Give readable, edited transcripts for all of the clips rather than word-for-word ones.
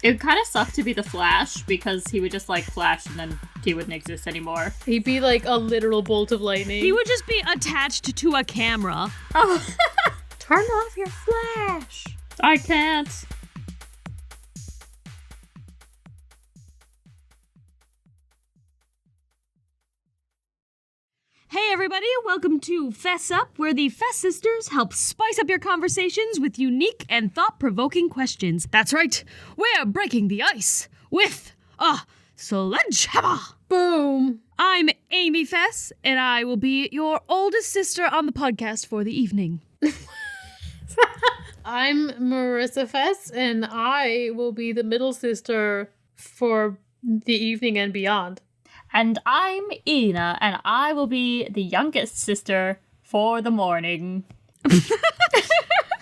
It kind of sucked to be the Flash, because he would just, like, flash and then he wouldn't exist anymore. He'd be like a literal bolt of lightning. He would just be attached to a camera. Oh. Turn off your flash. I can't. Hey everybody, welcome to Fess Up, where the Fess sisters help spice up your conversations with unique and thought-provoking questions. That's right, we're breaking the ice with a sledgehammer. Boom. I'm Amy Fess, and I will be your oldest sister on the podcast for the evening. I'm Marissa Fess, and I will be the middle sister for the evening and beyond. And I'm Ina, and I will be the youngest sister for the morning.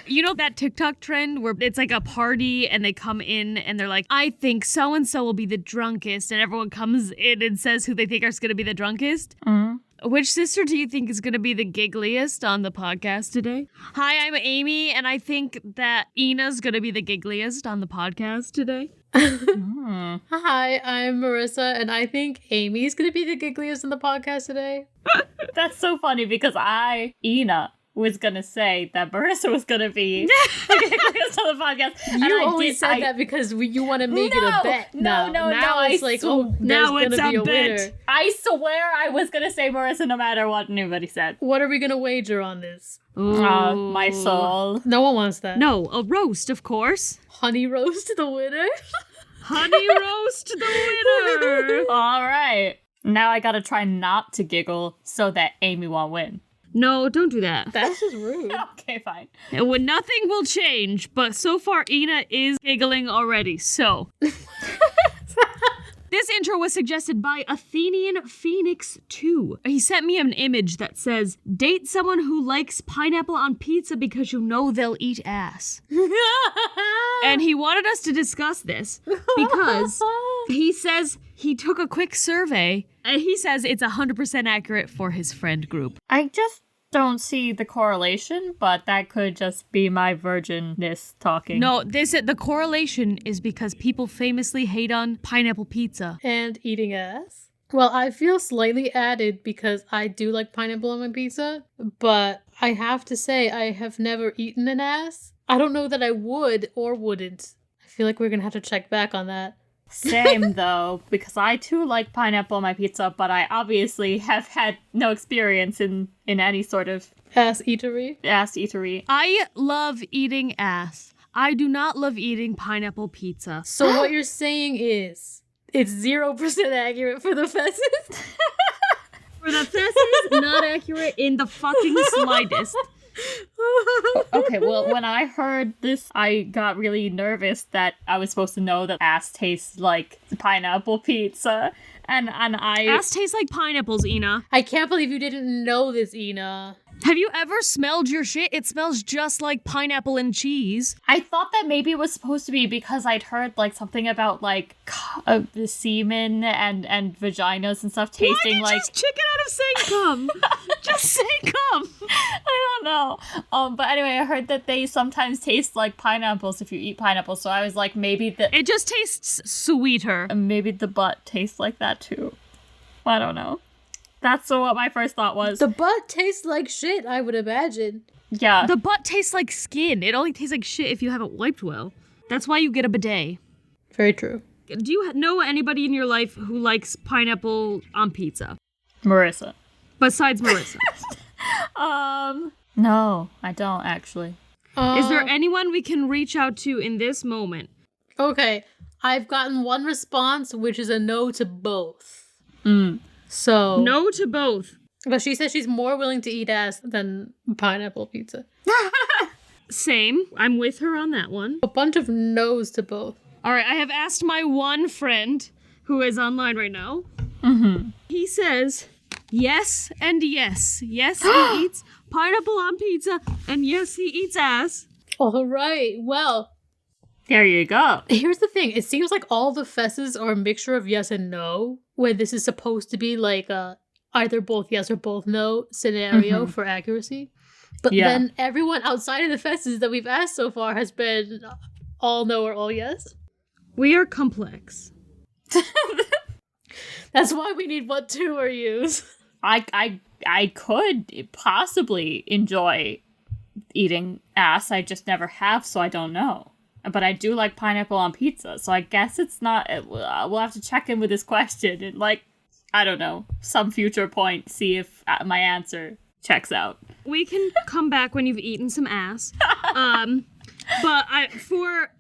You know that TikTok trend where it's like a party and they come in and they're like, I think so-and-so will be the drunkest, and everyone comes in and says who they think is going to be the drunkest? Mm-hmm. Which sister do you think is going to be the giggliest on the podcast today? Hi, I'm Amy, and I think that Ina's going to be the giggliest on the podcast today. Hi, I'm Marissa, and I think Amy's gonna be the giggliest in the podcast today. That's so funny, because Ina, was gonna say that Marissa was gonna be the giggliest on the podcast. You only said that because you want to make it a bet. No. Now it's like, now there's it's gonna be a a bet. winner. I swear I was gonna say Marissa no matter what anybody said. What are we gonna wager on this? My soul. No one wants that. No, a roast, of course. Honey roast the winner. Honey roast the winner. All right. Now I gotta try not to giggle so that Amy won't win. No, don't do that. That's just rude. Okay, fine. And when nothing will change, but so far Ina is giggling already, so. This intro was suggested by Athenian Phoenix 2. He sent me an image that says, date someone who likes pineapple on pizza because you know they'll eat ass. And he wanted us to discuss this because he says he took a quick survey and he says it's 100% accurate for his friend group. I just don't see the correlation, but that could just be my virginness talking. No, the correlation is because people famously hate on pineapple pizza. And eating ass. Well, I feel slightly added because I do like pineapple on my pizza, but I have to say I have never eaten an ass. I don't know that I would or wouldn't. I feel like we're gonna have to check back on that. Same, though, because I too like pineapple on my pizza, but I obviously have had no experience in any sort of Ass eatery? ass eatery. I love eating ass. I do not love eating pineapple pizza. So what you're saying is, it's 0% accurate for the Fesses? For the Fesses, not accurate in the fucking slightest. Okay, well, when I heard this, I got really nervous that I was supposed to know that ass tastes like pineapple pizza, and I... Ass tastes like pineapples, Ina. I can't believe you didn't know this, Ina. Have you ever smelled your shit? It smells just like pineapple and cheese. I thought that maybe it was supposed to be because I'd heard, like, something about, like, the semen and vaginas and stuff tasting like... just chicken out of saying cum? Just say cum. I don't know. But anyway, I heard that they sometimes taste like pineapples if you eat pineapples, so I was like, maybe It just tastes sweeter. maybe the butt tastes like that too. I don't know. That's what my first thought was. The butt tastes like shit, I would imagine. Yeah. The butt tastes like skin. It only tastes like shit if you haven't wiped well. That's why you get a bidet. Very true. Do you know anybody in your life who likes pineapple on pizza? Marissa. Besides Marissa. No, I don't actually. Is there anyone we can reach out to in this moment? Okay, I've gotten one response, which is a no to both. Mm. So... No to both. But she says she's more willing to eat ass than pineapple pizza. Same. I'm with her on that one. A bunch of no's to both. All right, I have asked my one friend who is online right now. Mm-hmm. He says, yes and yes. Yes, he eats pineapple on pizza, and yes, he eats ass. All right, well... There you go. Here's the thing. It seems like all the Fesses are a mixture of yes and no, where this is supposed to be like a either both yes or both no scenario for accuracy. But then everyone outside of the Fesses that we've asked so far has been all no or all yes. We are complex. That's why we need what to or use. I could possibly enjoy eating ass. I just never have, so I don't know. But I do like pineapple on pizza, so I guess it's not... We'll have to check in with this question and, like, I don't know, some future point, see if my answer checks out. We can come back when you've eaten some ass. But for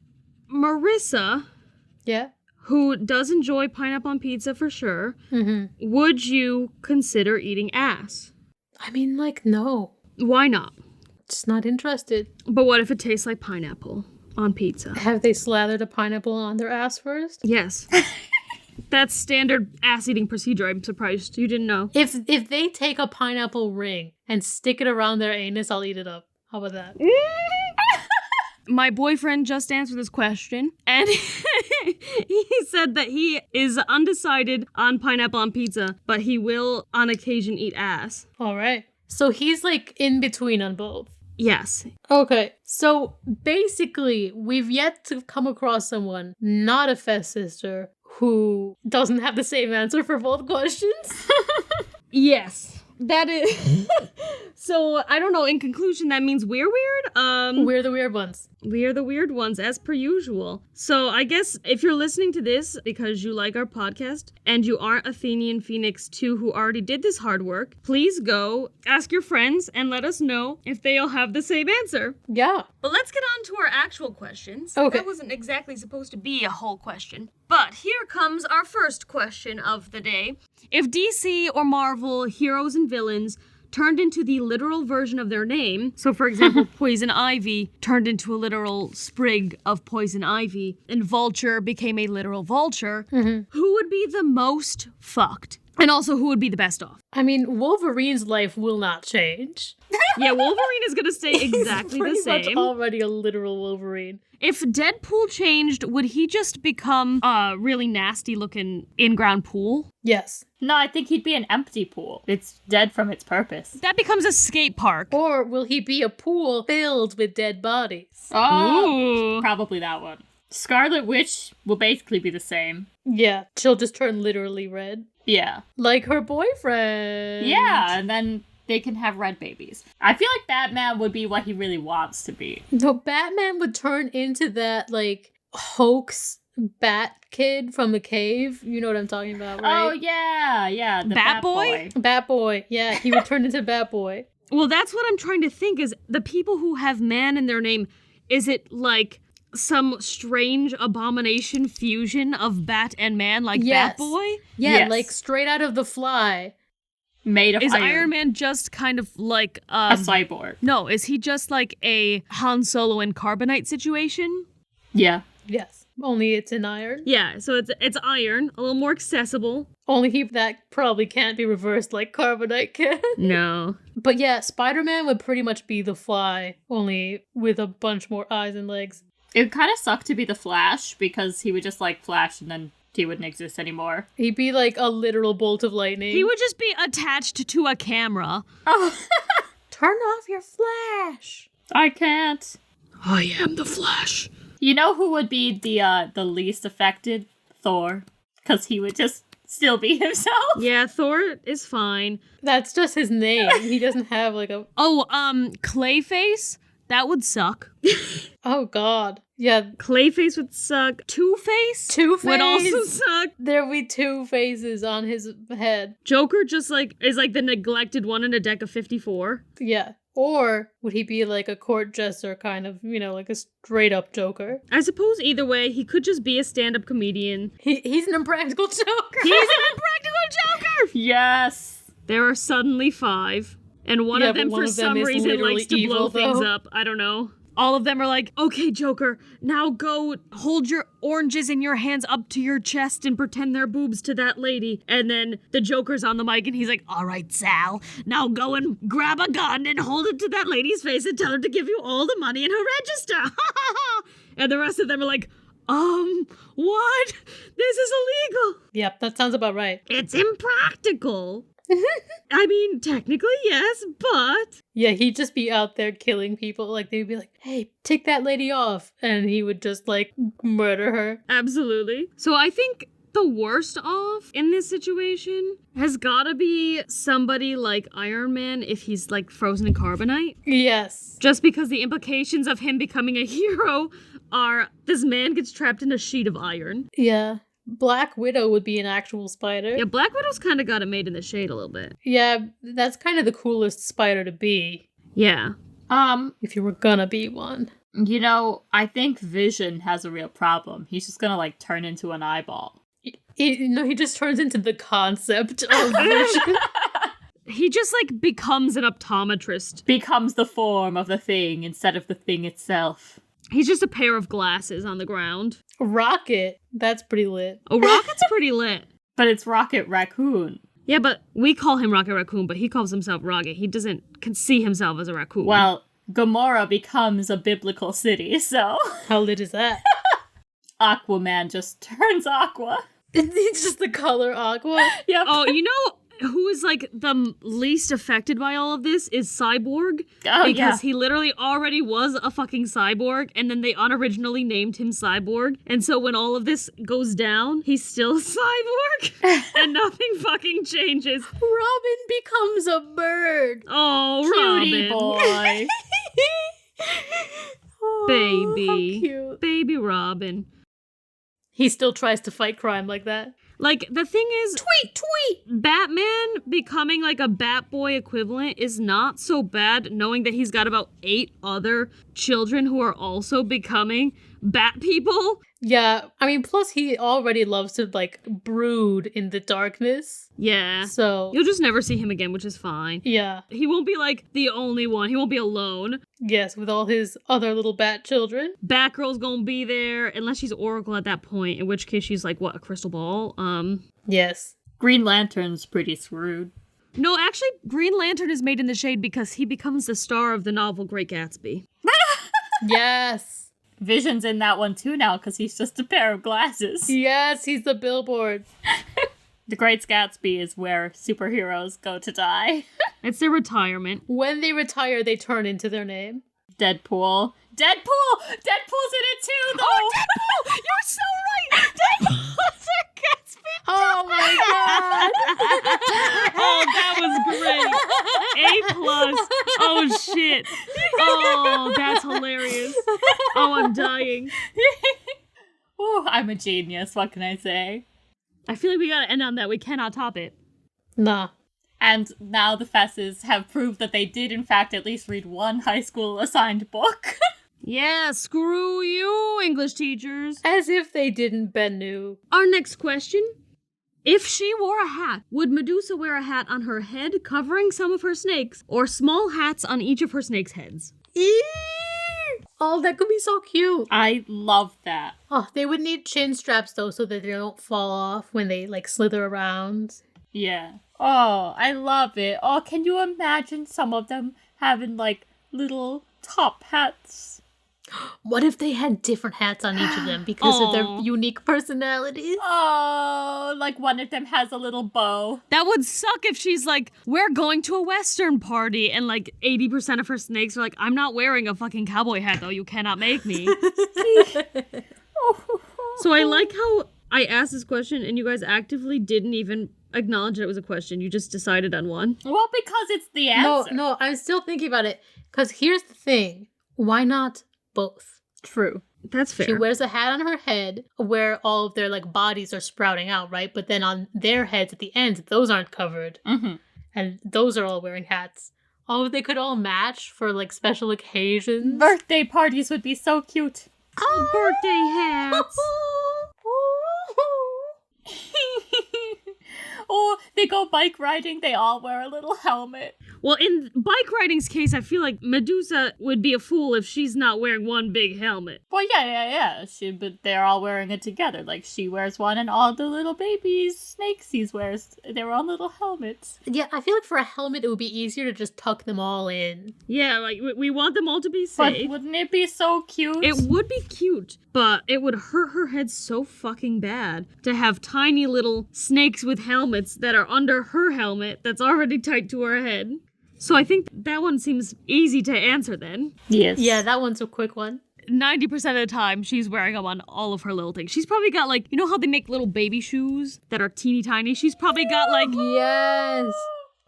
Marissa... Yeah? Who does enjoy pineapple on pizza for sure, would you consider eating ass? I mean, like, no. Why not? Just not interested. But what if it tastes like pineapple on pizza? Have they slathered a pineapple on their ass first? Yes. That's standard ass-eating procedure. I'm surprised you didn't know. If they take a pineapple ring and stick it around their anus, I'll eat it up. How about that? My boyfriend just answered this question, and he said that he is undecided on pineapple on pizza, but he will, on occasion, eat ass. All right. So he's, like, in between on both. Yes. Okay. So, basically, we've yet to come across someone, not a Fess sister, who doesn't have the same answer for both questions. Yes. That is... So, I don't know, in conclusion, that means we're weird? We're the weird ones. We are the weird ones, as per usual. So, I guess if you're listening to this because you like our podcast, and you aren't Athenian Phoenix 2 who already did this hard work, please go ask your friends and let us know if they all have the same answer. Yeah. But let's get on to our actual questions. Okay. That wasn't exactly supposed to be a whole question. But here comes our first question of the day. If DC or Marvel heroes and villains turned into the literal version of their name, so for example, Poison Ivy turned into a literal sprig of poison ivy, and Vulture became a literal vulture, who would be the most fucked? And also, who would be the best off? I mean, Wolverine's life will not change. Yeah, Wolverine is going to stay exactly the same. He's much already a literal Wolverine. If Deadpool changed, would he just become a really nasty-looking in-ground pool? Yes. No, I think he'd be an empty pool. It's dead from its purpose. That becomes a skate park. Or will he be a pool filled with dead bodies? Oh, probably that one. Scarlet Witch will basically be the same. Yeah, she'll just turn literally red. Yeah. Like her boyfriend. Yeah, and then they can have red babies. I feel like Batman would be what he really wants to be. No, Batman would turn into that, like, hoax bat kid from the cave. You know what I'm talking about, right? Oh, yeah, the Bat Boy. Bat Boy. Yeah, he would turn into Bat Boy. Well, that's what I'm trying to think is the people who have man in their name, is it like some strange abomination fusion of bat and man like Yes. Bat Boy? Yeah, Yes. like straight out of The Fly. Made of Is iron. Iron Man just kind of like A cyborg. No, is he just like a Han Solo and Carbonite situation? Yeah. Yes. Only it's in iron. Yeah, so it's iron, a little more accessible. Only that probably can't be reversed like Carbonite can. No. But yeah, Spider-Man would pretty much be The Fly, only with a bunch more eyes and legs. It would kind of suck to be the Flash because he would just like flash and then he wouldn't exist anymore. He'd be like a literal bolt of lightning. He would just be attached to a camera. Oh, turn off your flash. I can't. I am the Flash. You know who would be the least affected? Thor. Because he would just still be himself. Yeah, Thor is fine. That's just his name. He doesn't have like a... Oh, Clayface? That would suck. Oh, God. Yeah. Clayface would suck. Two-Face? Two-Face would also suck. There'd be two faces on his head. Joker just like is like the neglected one in a deck of 54. Yeah. Or would he be like a court jester kind of, you know, like a straight up Joker? I suppose either way, he could just be a stand-up comedian. He's an impractical Joker. He's an impractical Joker! Yes. There are suddenly 5. And one Yeah, of them, but one for of them some is reason, literally likes to blow evil, things though. up. I don't know. All of them are like, okay, Joker, now go hold your oranges in your hands up to your chest and pretend they're boobs to that lady. And then the Joker's on the mic and he's like, all right, Sal, now go and grab a gun and hold it to that lady's face and tell her to give you all the money in her register. And the rest of them are like, what? This is illegal. Yep, that sounds about right. It's impractical. I mean, technically, yes, but... Yeah, he'd just be out there killing people. Like, they'd be like, hey, take that lady off. And he would just, like, murder her. Absolutely. So I think the worst off in this situation has gotta be somebody like Iron Man if he's, like, frozen in carbonite. Yes. Just because the implications of him becoming a hero are this man gets trapped in a sheet of iron. Yeah. Black Widow would be an actual spider. Yeah, Black Widow's kind of got it made in the shade a little bit. Yeah, that's kind of the coolest spider to be. Yeah. If you were gonna be one. You know, I think Vision has a real problem. He's just gonna, like, turn into an eyeball. He just turns into the concept of Vision. He just, like, becomes an optometrist. Becomes the form of the thing instead of the thing itself. He's just a pair of glasses on the ground. Rocket. That's pretty lit. Oh, Rocket's pretty lit. But it's Rocket Raccoon. Yeah, but we call him Rocket Raccoon, but he calls himself Rocket. He can see himself as a raccoon. Well, Gamora becomes a biblical city, so... How lit is that? Aquaman just turns aqua. It's just the color aqua. Yep. Oh, you know who is, like, the least affected by all of this is Cyborg. Oh, because yeah. he literally already was a fucking cyborg, and then they unoriginally named him Cyborg. And so when all of this goes down, he's still Cyborg, and nothing fucking changes. Robin becomes a bird. Oh, Cutie Robin. boy. Oh, Baby. how cute. Baby Robin. He still tries to fight crime like that. Like, the thing is, Tweet! Batman becoming like a Batboy equivalent is not so bad, knowing that he's got about 8 other children who are also becoming Bat people. Yeah, I mean, plus he already loves to, like, brood in the darkness. Yeah. So, You'll just never see him again, which is fine. yeah. He won't be like the only one. He won't be alone. Yes, with all his other little bat children. Batgirl's gonna be there, unless she's Oracle at that point, in which case she's like, what, a crystal ball? Yes. Green Lantern's pretty screwed. No, actually, Green Lantern is made in the shade because he becomes the star of the novel Great Gatsby. Yes. Vision's in that one too now because he's just a pair of glasses. Yes, he's the billboard. The Great Gatsby is where superheroes go to die. It's their retirement. When they retire, they turn into their name. Deadpool. Deadpool's in it too, though! Oh, Deadpool! You're so right! Deadpool's their Gatsby! Oh my god! Oh, that was great. A+. Oh, shit. Oh, that's hilarious. Oh, I'm dying. Ooh, I'm a genius, what can I say? I feel like we gotta end on that. We cannot top it. Nah. And now the Fesses have proved that they did, in fact, at least read one high school assigned book. Yeah, screw you, English teachers. As if they didn't, Ben knew. Our next question. If she wore a hat, would Medusa wear a hat on her head covering some of her snakes, or small hats on each of her snakes' heads? Oh, that could be so cute. I love that. Oh, they would need chin straps though so that they don't fall off when they like slither around. Yeah. Oh, I love it. Oh, can you imagine some of them having, like, little top hats? What if they had different hats on each of them because of their unique personalities? Oh, like one of them has a little bow. That would suck if she's like, we're going to a Western party, and like 80% of her snakes are like, I'm not wearing a fucking cowboy hat though, you cannot make me. So I like how I asked this question and you guys actively didn't even acknowledge that it was a question. You just decided on one. Well, because it's the answer. No, I'm still thinking about it. Because here's the thing. Why not both? True. That's fair. She wears a hat on her head where all of their like bodies are sprouting out, right? But then on their heads at the end, those aren't covered. Mm-hmm. And those are all wearing hats. Oh, they could all match for like special occasions. Birthday parties would be so cute. Oh, birthday hats. Or they go bike riding, they all wear a little helmet. Well, in bike riding's case, I feel like Medusa would be a fool if she's not wearing one big helmet. Well, yeah. But they're all wearing it together. Like, she wears one and all the little babies, snakesies wears their own little helmets. Yeah, I feel like for a helmet, it would be easier to just tuck them all in. Yeah, like, we want them all to be But safe. wouldn't it be so cute? It would be cute, but it would hurt her head so fucking bad to have tiny little snakes with helmets that are under her helmet that's already tight to her head. So I think that one seems easy to answer then. Yes. Yeah, that one's a quick one. 90% of the time, she's wearing them on all of her little things. She's probably got, like, you know how they make little baby shoes that are teeny tiny? She's probably got, like, Yes.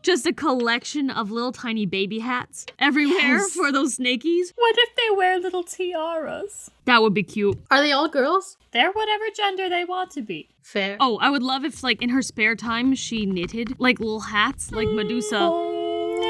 just a collection of little tiny baby hats everywhere for those snakies. What if they wear little tiaras? That would be cute. Are they all girls? They're whatever gender they want to be. Fair. Oh, I would love if, like, in her spare time, she knitted, like, little hats, like Medusa.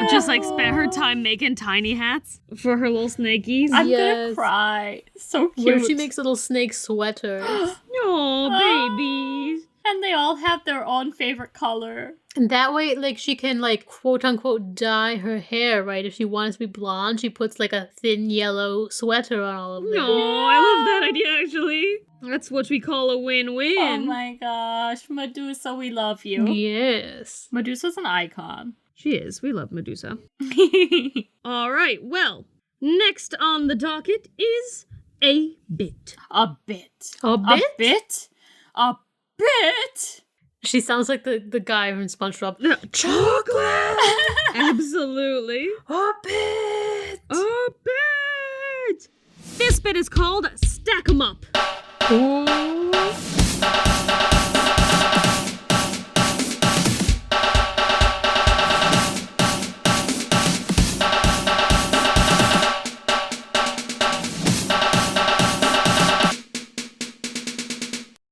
Just, like, spent her time making tiny hats for her little snakies. I'm Yes. gonna cry. So cute. What if she makes little snake sweaters? Oh, babies. And they all have their own favorite color. And that way, like, she can, like, quote unquote, dye her hair, right? If she wants to be blonde, she puts, like, a thin yellow sweater on all of them. No, I love that idea, actually. That's what we call a win-win. Oh my gosh. Medusa, we love you. Yes. Medusa's an icon. She is. We love Medusa. All right, well, next on the docket is a bit. A bit. A bit? A bit? A bit? She sounds like the guy from SpongeBob. Chocolate! Absolutely. A bit! A bit! This bit is called Stack 'em Up. Ooh.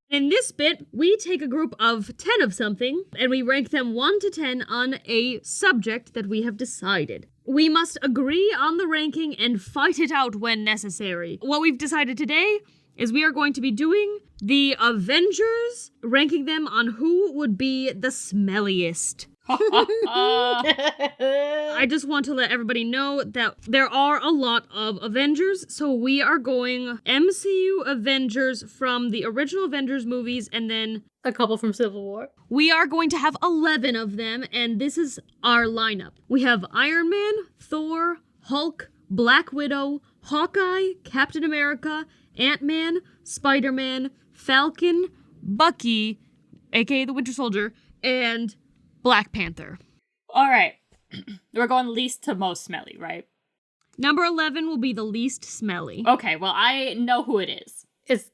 In this bit, we take a group of 10 of something, and we rank them 1 to 10 on a subject that we have decided. We must agree on the ranking and fight it out when necessary. What we've decided today is we are going to be doing the Avengers, ranking them on who would be the smelliest. I just want to let everybody know that there are a lot of Avengers, so we are going MCU Avengers from the original Avengers movies, and then A couple from Civil War. we are going to have 11 of them, and this is our lineup. We have Iron Man, Thor, Hulk, Black Widow, Hawkeye, Captain America, Ant-Man, Spider-Man, Falcon, Bucky, aka the Winter Soldier, and Black Panther. All right. We're going least to most smelly, right? Number 11 will be the least smelly. Okay, well, I know who it is.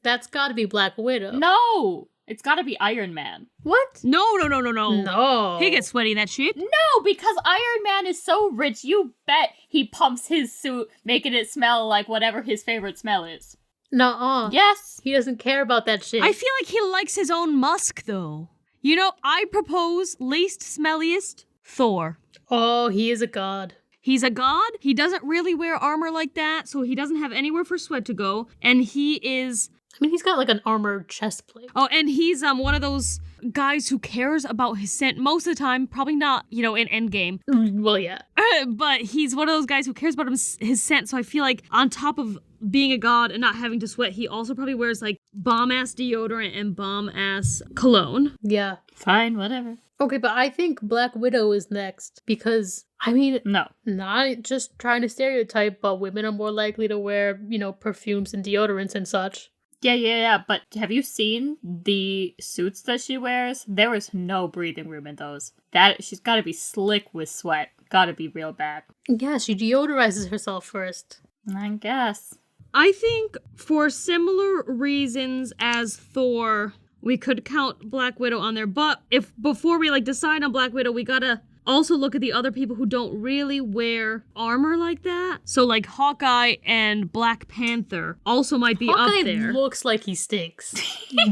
That's gotta be Black Widow. No! It's gotta be Iron Man. What? No. No. He gets sweaty in that shit. No, because Iron Man is so rich, you bet he pumps his suit, making it smell like whatever his favorite smell is. Nuh-uh. Yes. He doesn't care about that shit. I feel like he likes his own musk, though. You know, I propose least smelliest, Thor. Oh, he is a god. He's a god. He doesn't really wear armor like that, so he doesn't have anywhere for sweat to go. And he is... I mean, he's got like an armored chest plate. Oh, and he's one of those guys who cares about his scent most of the time. Probably not, you know, in Endgame. Well, yeah. But he's one of those guys who cares about his scent. So I feel like on top of being a god and not having to sweat, he also probably wears like bomb-ass deodorant and bomb-ass cologne. Yeah. Fine, whatever. Okay, but I think Black Widow is next because, I mean, No. not just trying to stereotype, but women are more likely to wear, you know, perfumes and deodorants and such. Yeah, but have you seen the suits that she wears? There was no breathing room in those. She's gotta be slick with sweat. Gotta be real bad. Yeah, she deodorizes herself first. I guess. I think for similar reasons as Thor, we could count Black Widow on there. But if before we like decide on Black Widow, we gotta also look at the other people who don't really wear armor like that. So like Hawkeye and Black Panther also might be Hawkeye up there. looks like he stinks.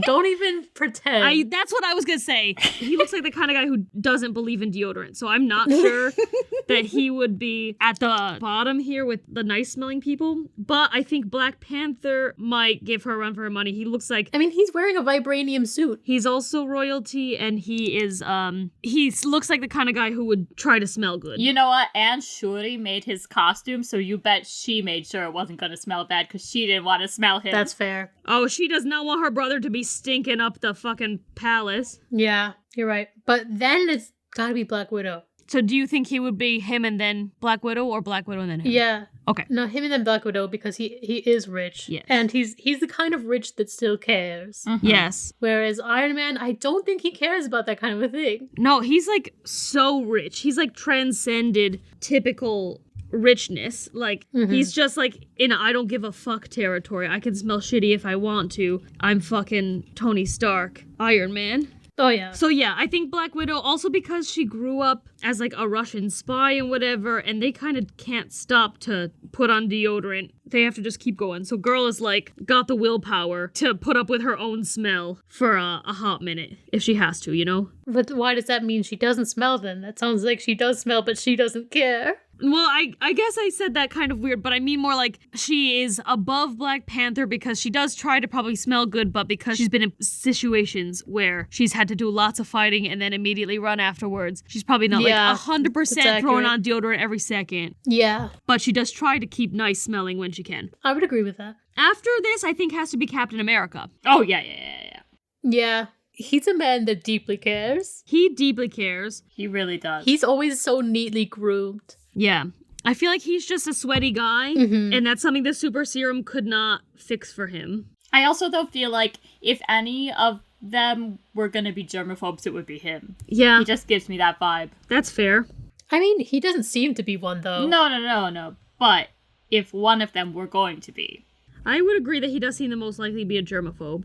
Don't even pretend. That's what I was gonna say. He looks like the kind of guy who doesn't believe in deodorant. So I'm not sure that he would be at the bottom here with the nice smelling people. But I think Black Panther might give her a run for her money. He looks like I mean, he's wearing a vibranium suit. he's also royalty, and he is he looks like the kind of guy who would try to smell good. You know what? Aunt Shuri made his costume, so you bet she made sure it wasn't gonna smell bad because she didn't want to smell him. That's fair. Oh, she does not want her brother to be stinking up the fucking palace. Yeah, you're right. But then it's gotta be Black Widow. So do you think he would be him and then Black Widow, or Black Widow and then him? Yeah. Okay. No, him and then Black Widow, because he is rich. Yes. And he's the kind of rich that still cares. Mhm. Yes. Whereas Iron Man, I don't think he cares about that kind of a thing. No, he's like so rich. He's like transcended typical richness. Like, he's just like in a I don't give a fuck territory. I can smell shitty if I want to. I'm fucking Tony Stark, Iron Man. Oh, yeah. So yeah, I think Black Widow, also because she grew up as like a Russian spy and whatever, and they kind of can't stop to put on deodorant. They have to just keep going. So girl is like got the willpower to put up with her own smell for a hot minute if she has to, you know? But why does that mean she doesn't smell then? That sounds like she does smell, but she doesn't care. Well, I guess I said that kind of weird, but I mean more like she is above Black Panther because she does try to probably smell good, but because she's been in situations where she's had to do lots of fighting and then immediately run afterwards, she's probably not Yeah, like 100% throwing on deodorant every second. Yeah, But she does try to keep nice smelling when she can. I would agree with that. After this, I think has to be Captain America. Oh, yeah. Yeah, he's a man that deeply cares. He deeply cares. He really does. He's always so neatly groomed. Yeah. I feel like he's just a sweaty guy, and that's something the super serum could not fix for him. I also, though, feel like if any of them were going to be germaphobes, it would be him. Yeah, He just gives me that vibe. that's fair. I mean, he doesn't seem to be one, though. No. But if one of them were going to be. I would agree that he does seem the most likely to be a germaphobe.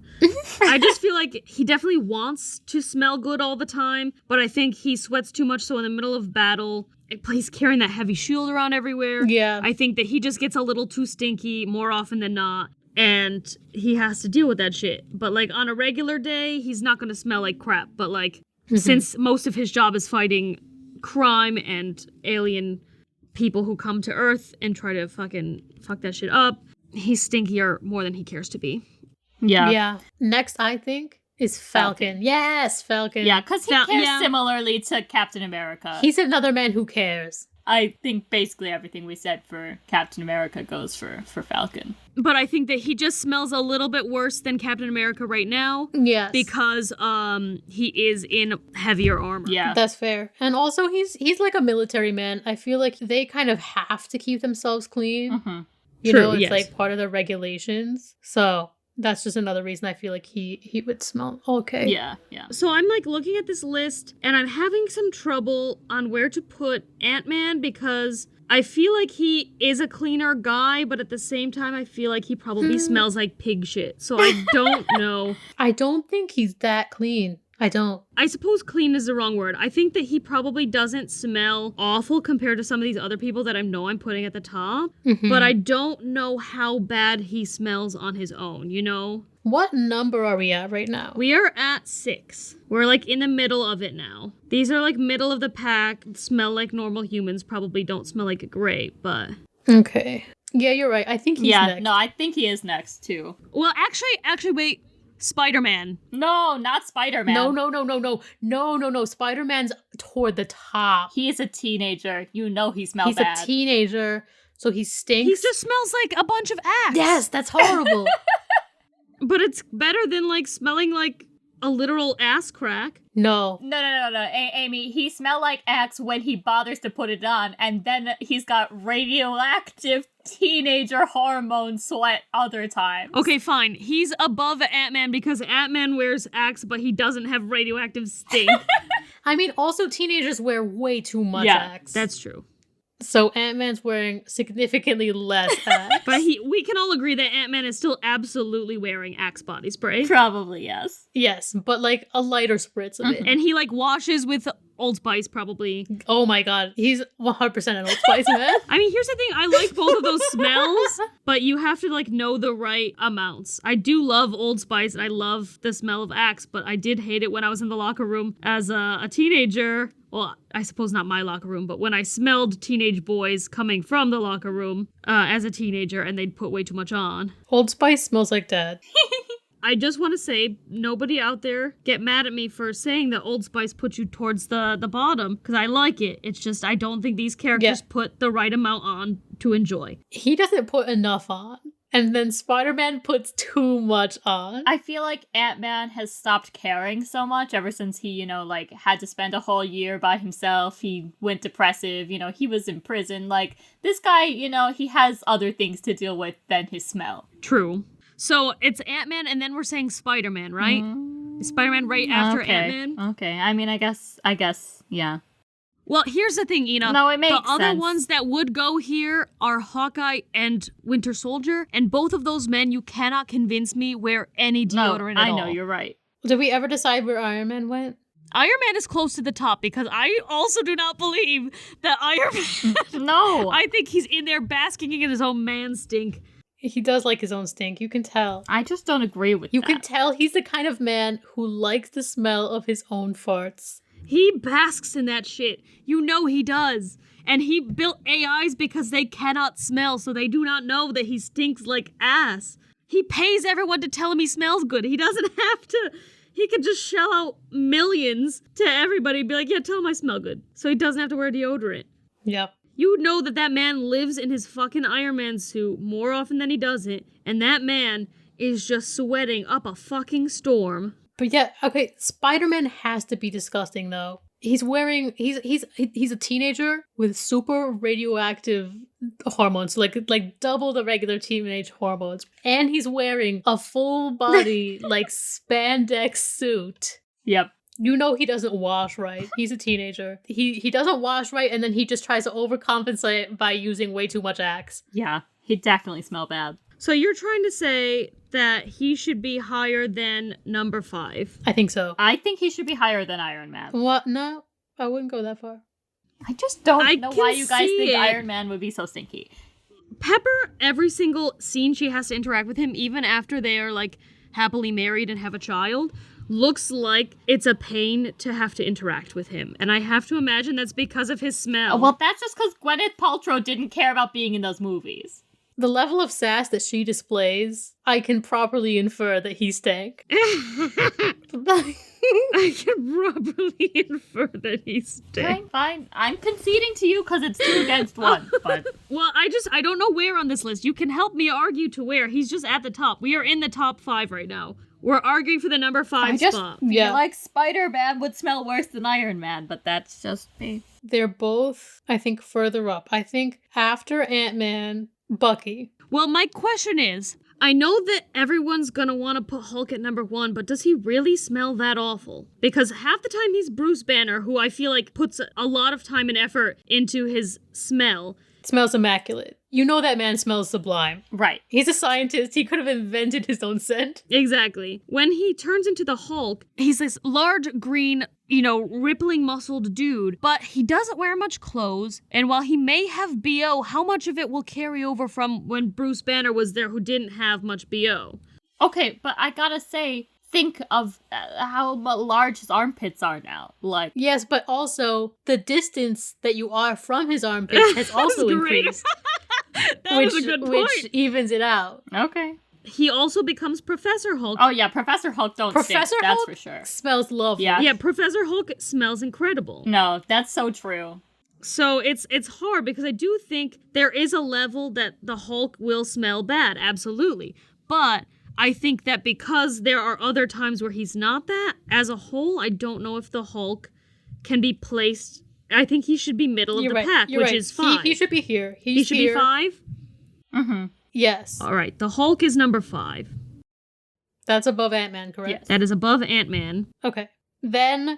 I just feel like he definitely wants to smell good all the time, but I think he sweats too much, so in the middle of battle, he's carrying that heavy shield around everywhere. Yeah. I think that he just gets a little too stinky more often than not, and he has to deal with that shit. But, like, on a regular day, he's not gonna smell like crap, but, like, since most of his job is fighting crime and alien people who come to Earth and try to fucking fuck that shit up, he's stinkier more than he cares to be. Yeah. Next, I think, is Falcon. Yes, Falcon. Yeah, because he cares yeah. similarly to Captain America. He's another man who cares. I think basically everything we said for Captain America goes for Falcon. But I think that he just smells a little bit worse than Captain America right now. Yes. Because he is in heavier armor. Yeah. That's fair. And also, he's like a military man. I feel like they kind of have to keep themselves clean. Mhm. You True, know, it's yes. like part of the regulations. So that's just another reason I feel like he would smell okay. Yeah. So I'm like looking at this list and I'm having some trouble on where to put Ant-Man because I feel like he is a cleaner guy, but at the same time I feel like he probably smells like pig shit. So I don't know. I don't think he's that clean. I don't. I suppose clean is the wrong word. I think that he probably doesn't smell awful compared to some of these other people that I know I'm putting at the top. But I don't know how bad he smells on his own, you know? What number are we at right now? We are at 6. We're like in the middle of it now. These are like middle of the pack, smell like normal humans, probably don't smell like great, but... Okay. Yeah, you're right. I think he's next. No, I think he is next too. Well, actually, wait. Spider-Man. No, not Spider-Man. No. Spider-Man's toward the top. He is a teenager. You know he smells He's bad. a teenager, so he stinks. He just smells like a bunch of axe. Yes, that's horrible. But it's better than like smelling like a literal ass crack. No. No. Amy, he smelled like Axe when he bothers to put it on, and then he's got radioactive teenager hormone sweat other times. Okay, fine. He's above Ant-Man because Ant-Man wears axe, but he doesn't have radioactive stink. I mean, also teenagers wear way too much Yeah, Axe. That's true. So Ant-Man's wearing significantly less Axe. But we can all agree that Ant-Man is still absolutely wearing Axe body spray. Probably, yes. Yes, but like a lighter spritz of it. And he like washes with Old Spice probably. Oh my god, he's 100% an Old Spice man. I mean, here's the thing. I like both of those smells, but you have to like know the right amounts. I do love Old Spice and I love the smell of Axe, but I did hate it when I was in the locker room as a teenager. Well, I suppose not my locker room, but when I smelled teenage boys coming from the locker room as a teenager and they'd put way too much on. Old Spice smells like dad. I just want to say, nobody out there get mad at me for saying that Old Spice puts you towards the bottom, because I like it. It's just I don't think these characters put the right amount on to enjoy. He doesn't put enough on. And then Spider-Man puts too much on. I feel like Ant-Man has stopped caring so much ever since he, like, had to spend a whole year by himself. He went depressive, he was in prison. Like, this guy, he has other things to deal with than his smell. True. So it's Ant-Man, and then we're saying Spider-Man, right? Is Spider-Man right after Ant-Man? Okay. I mean, I guess, yeah. Well, here's the thing, Ina. No, it makes sense. The other ones that would go here are Hawkeye and Winter Soldier, and both of those men, you cannot convince me wear any deodorant at all. I know, you're right. Did we ever decide where Iron Man went? Iron Man is close to the top because I also do not believe that Iron Man... No. I think he's in there basking in his own man stink. He does like his own stink, you can tell. I just don't agree with that. You can tell he's the kind of man who likes the smell of his own farts. He basks in that shit. You know he does. And he built AIs because they cannot smell, so they do not know that he stinks like ass. He pays everyone to tell him he smells good. He doesn't have to. He could just shell out millions to everybody and be like, yeah, tell him I smell good. So he doesn't have to wear deodorant. Yep. You know that man lives in his fucking Iron Man suit more often than he doesn't, and that man is just sweating up a fucking storm. But yeah, okay, Spider-Man has to be disgusting though. He's a teenager with super radioactive hormones, like double the regular teenage hormones. And he's wearing a full body, like spandex suit. Yep. You know he doesn't wash right. He's a teenager. He doesn't wash right, and then he just tries to overcompensate by using way too much Axe. Yeah, he definitely smell bad. So you're trying to say that he should be higher than number 5? I think so. I think he should be higher than Iron Man. What? No, I wouldn't go that far. I just don't know why you guys think Iron Man would be so stinky. Pepper, every single scene she has to interact with him, even after they are, like, happily married and have a child, looks like it's a pain to have to interact with him. And I have to imagine that's because of his smell. Well, that's just because Gwyneth Paltrow didn't care about being in those movies. The level of sass that she displays, I can properly infer that he's Stank. I can properly infer that he's Stank. Fine. I'm conceding to you because it's 2 against 1. But well, I don't know where on this list. You can help me argue to where. He's just at the top. We are in the top 5 right now. We're arguing for the number 5 spot. I feel like Spider-Man would smell worse than Iron Man, but that's just me. They're both, I think, further up. I think after Ant-Man, Bucky. Well, my question is, I know that everyone's gonna want to put Hulk at number 1, but does he really smell that awful? Because half the time he's Bruce Banner, who I feel like puts a lot of time and effort into his smell. It smells immaculate. You know that man smells sublime. Right. He's a scientist. He could have invented his own scent. Exactly. When he turns into the Hulk, he's this large green, rippling muscled dude, but he doesn't wear much clothes. And while he may have BO, how much of it will carry over from when Bruce Banner was there who didn't have much BO? Okay, but I gotta say, think of how large his armpits are now. Like, yes, but also the distance that you are from his armpits has also increased. That was a good point. Which evens it out. Okay. He also becomes Professor Hulk. Oh yeah, Professor Hulk stink, that's for sure. Smells lovely. Yeah, Professor Hulk smells incredible. No, that's so true. So it's hard because I do think there is a level that the Hulk will smell bad, absolutely. But I think that because there are other times where he's not that, as a whole, I don't know if the Hulk can be placed. I think he should be middle of the pack, which is 5. He should be here. He should be 5? Mm-hmm. Yes. All right, the Hulk is number 5. That's above Ant-Man, correct? Yes. That is above Ant-Man. Okay. Then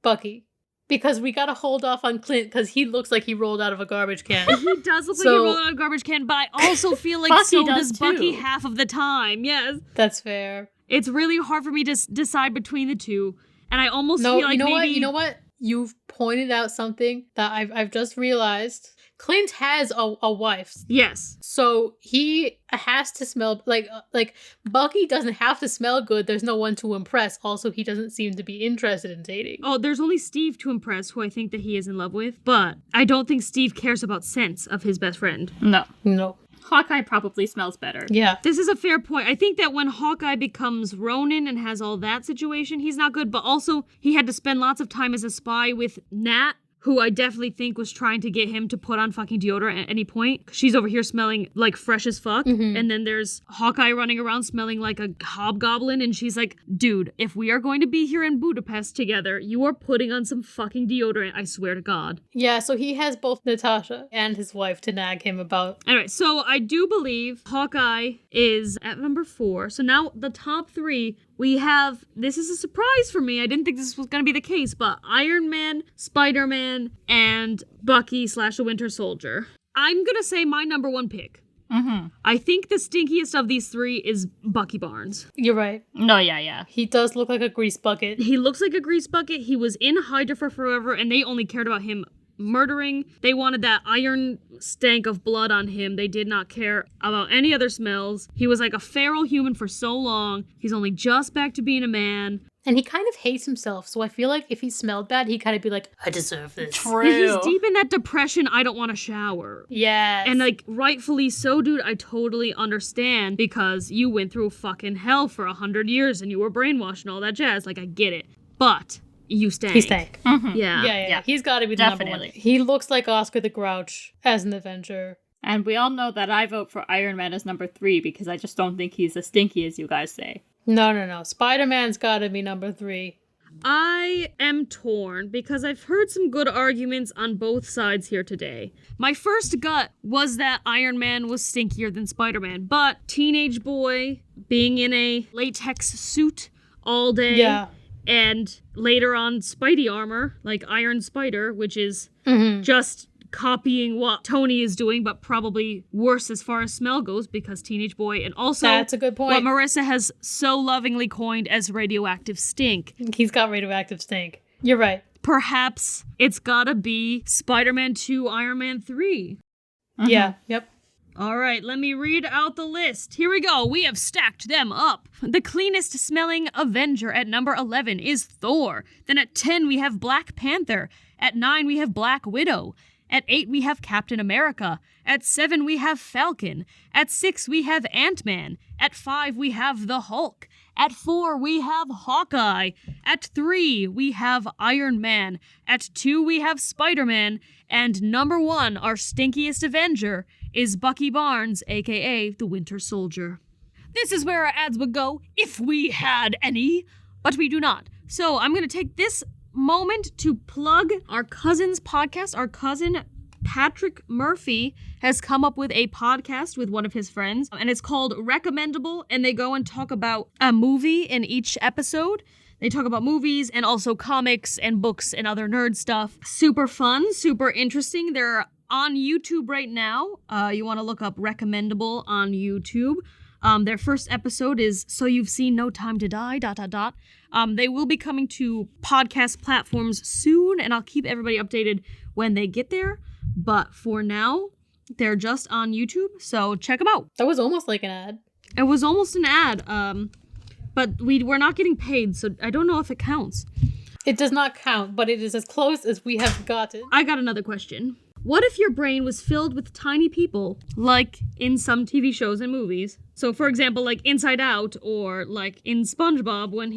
Bucky. Because we gotta hold off on Clint because he looks like he rolled out of a garbage can. He does look like he rolled out of a garbage can, but I also feel like so does Bucky half of the time. Yes. That's fair. It's really hard for me to decide between the two. And I almost feel like You know what? You've pointed out something that I've just realized. Clint has a wife. Yes. So he has to smell like Bucky doesn't have to smell good. There's no one to impress. Also, he doesn't seem to be interested in dating. Oh, there's only Steve to impress, who I think that he is in love with. But I don't think Steve cares about scents of his best friend. No. Hawkeye probably smells better. Yeah. This is a fair point. I think that when Hawkeye becomes Ronin and has all that situation, he's not good. But also, he had to spend lots of time as a spy with Nat, who I definitely think was trying to get him to put on fucking deodorant at any point. She's over here smelling like fresh as fuck. And then there's Hawkeye running around smelling like a hobgoblin. And she's like, dude, if we are going to be here in Budapest together, you are putting on some fucking deodorant, I swear to God. Yeah, so he has both Natasha and his wife to nag him about. Anyway, so I do believe Hawkeye is at number 4. So now the top 3, we have, this is a surprise for me. I didn't think this was going to be the case, but Iron Man, Spider-Man, and Bucky/the Winter Soldier. I'm going to say my number 1 pick. I think the stinkiest of these 3 is Bucky Barnes. You're right. No, yeah. He does look like a grease bucket. He looks like a grease bucket. He was in Hydra for forever, and they only cared about him murdering. They wanted that iron stank of blood on him. They did not care about any other smells. He was like a feral human for so long. He's only just back to being a man. And he kind of hates himself, so I feel like if he smelled bad, he'd kind of be like, I deserve this. True. He's deep in that depression, I don't want to shower. Yes. And like, rightfully so, dude, I totally understand, because you went through fucking hell for 100 years and you were brainwashed and all that jazz. Like, I get it. But you stank. He stank. Yeah. Yeah. He's got to be the Definitely. number 1. He looks like Oscar the Grouch as an Avenger. And we all know that I vote for Iron Man as number 3 because I just don't think he's as stinky as you guys say. No. Spider-Man's got to be number 3. I am torn because I've heard some good arguments on both sides here today. My first gut was that Iron Man was stinkier than Spider-Man, but teenage boy being in a latex suit all day. Yeah. And later on, Spidey armor, like Iron Spider, which is just copying what Tony is doing, but probably worse as far as smell goes, because teenage boy, and also That's a good point. what Marissa has so lovingly coined as radioactive stink. He's got radioactive stink. You're right. Perhaps it's gotta be Spider-Man 2, Iron Man 3. Yeah. Yep. All right, let me read out the list. Here we go. We have stacked them up. The cleanest smelling Avenger at number 11 is Thor. Then at 10, we have Black Panther. At 9, we have Black Widow. At 8, we have Captain America. At 7, we have Falcon. At 6, we have Ant-Man. At 5, we have the Hulk. At 4, we have Hawkeye. At 3, we have Iron Man. At 2, we have Spider-Man. And number 1, our stinkiest Avenger, is Bucky Barnes, aka the Winter Soldier. This is where our ads would go if we had any, but we do not. So I'm going to take this moment to plug our cousin's podcast. Our cousin Patrick Murphy has come up with a podcast with one of his friends, and it's called Recommendable, and they go and talk about a movie in each episode. They talk about movies and also comics and books and other nerd stuff. Super fun, super interesting. They're on YouTube right now. You want to look up Recommendable on YouTube. Their first episode is So You've Seen No Time to Die, ... They will be coming to podcast platforms soon, and I'll keep everybody updated when they get there. But for now, they're just on YouTube, so check them out. That was almost like an ad. It was almost an ad, but we're not getting paid, so I don't know if it counts. It does not count, but it is as close as we have gotten. I got another question. What if your brain was filled with tiny people, like in some TV shows and movies? So, for example, like Inside Out, or like in SpongeBob when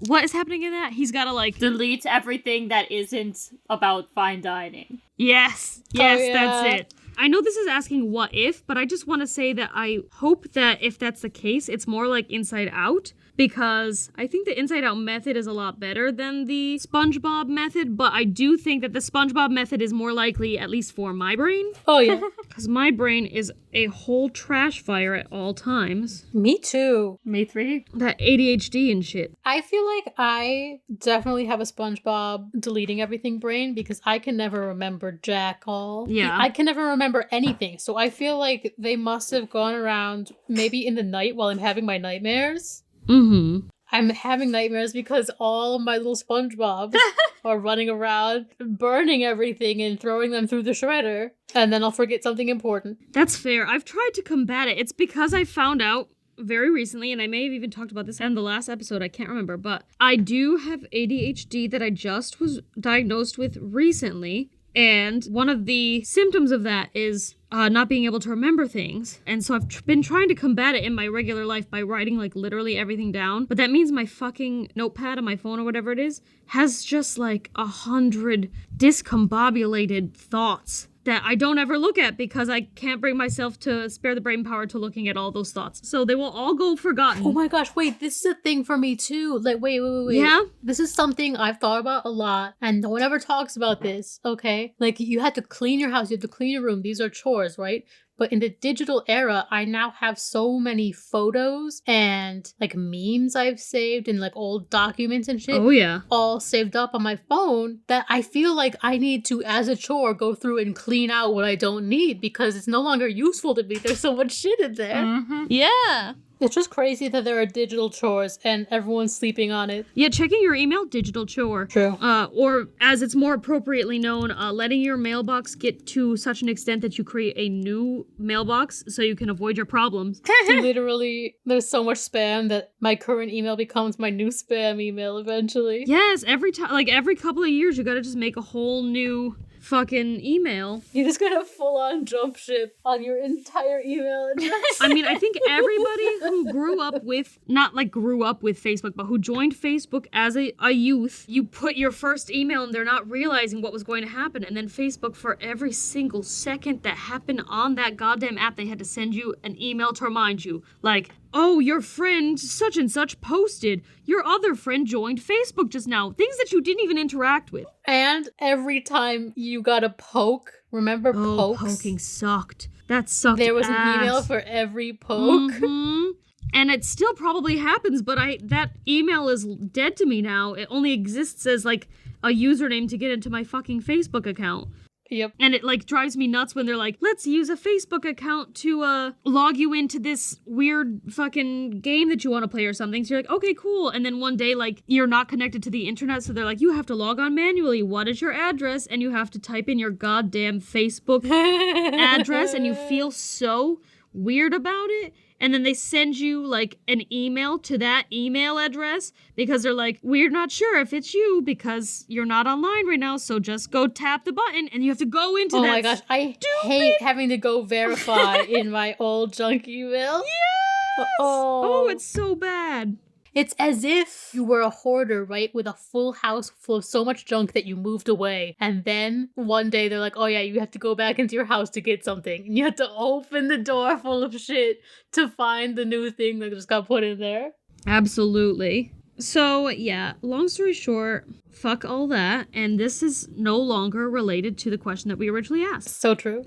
what is happening in that? He's gotta like... delete everything that isn't about fine dining. Yes, yeah. That's it. I know this is asking what if, but I just want to say that I hope that if that's the case, it's more like Inside Out, because I think the Inside Out method is a lot better than the SpongeBob method, but I do think that the SpongeBob method is more likely, at least for my brain. Oh, yeah. Because my brain is a whole trash fire at all times. Me too. Me 3. That ADHD and shit. I feel like I definitely have a SpongeBob deleting everything brain because I can never remember Jack all. Yeah. I can never remember anything. So I feel like they must have gone around maybe in the night while I'm having my nightmares. Mm-hmm. I'm having nightmares because all of my little SpongeBobs are running around, burning everything and throwing them through the shredder. And then I'll forget something important. That's fair. I've tried to combat it. It's because I found out very recently, and I may have even talked about this in the last episode, I can't remember, but I do have ADHD that I just was diagnosed with recently. And one of the symptoms of that is not being able to remember things. And so I've been trying to combat it in my regular life by writing like literally everything down. But that means my fucking notepad on my phone or whatever it is has just like 100 discombobulated thoughts that I don't ever look at because I can't bring myself to spare the brain power to looking at all those thoughts. So they will all go forgotten. Oh my gosh, wait, this is a thing for me too. Like, wait. Yeah? This is something I've thought about a lot, and no one ever talks about this, okay? Like, you had to clean your house, you had to clean your room. These are chores, right? But in the digital era, I now have so many photos and like memes I've saved and like old documents and shit. Oh, yeah. All saved up on my phone that I feel like I need to, as a chore, go through and clean out what I don't need because it's no longer useful to me. There's so much shit in there. Mm-hmm. Yeah. It's just crazy that there are digital chores and everyone's sleeping on it. Yeah, checking your email, digital chore. True. Or as it's more appropriately known, letting your mailbox get to such an extent that you create a new mailbox so you can avoid your problems. Literally, there's so much spam that my current email becomes my new spam email eventually. Yes, every time, like every couple of years, you gotta just make a whole new fucking email. You're just gonna full-on jump ship on your entire email address. I mean, I think everybody who grew up with, not like grew up with Facebook, but who joined Facebook as a youth, you put your first email and they're not realizing what was going to happen. And then Facebook, for every single second that happened on that goddamn app, they had to send you an email to remind you. Like, oh, your friend such and such posted. Your other friend joined Facebook just now. Things that you didn't even interact with. And every time you got a poke, remember pokes? Poking sucked. That sucked. There was ass. an email for every poke. Mm-hmm. And it still probably happens, but that email is dead to me now. It only exists as like a username to get into my fucking Facebook account. Yep. And it like drives me nuts when they're like, let's use a Facebook account to log you into this weird fucking game that you want to play or something. So you're like, okay, cool. And then one day, like, you're not connected to the internet. So they're like, you have to log on manually. What is your address? And you have to type in your goddamn Facebook address. And you feel so weird about it. And then they send you, like, an email to that email address because they're like, we're not sure if it's you because you're not online right now, so just go tap the button, and you have to go into that. Oh my gosh, I hate having to go verify in my old junk email. Yes! Oh, it's so bad. It's as if you were a hoarder, right? With a full house full of so much junk that you moved away. And then one day they're like, oh yeah, you have to go back into your house to get something. And you have to open the door full of shit to find the new thing that just got put in there. Absolutely. So, yeah, long story short, fuck all that. And this is no longer related to the question that we originally asked. So true.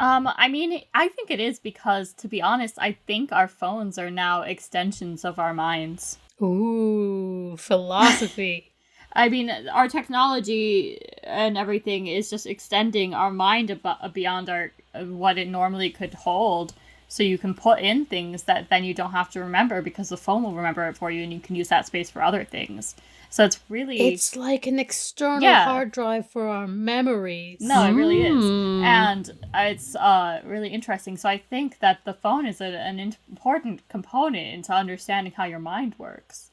I mean, I think it is because, to be honest, I think our phones are now extensions of our minds. Ooh, philosophy. I mean, our technology and everything is just extending our mind beyond our what it normally could hold. So you can put in things that then you don't have to remember because the phone will remember it for you and you can use that space for other things. So it's really... It's like an external hard drive for our memories. No, it really is. And it's really interesting. So I think that the phone is an important component into understanding how your mind works.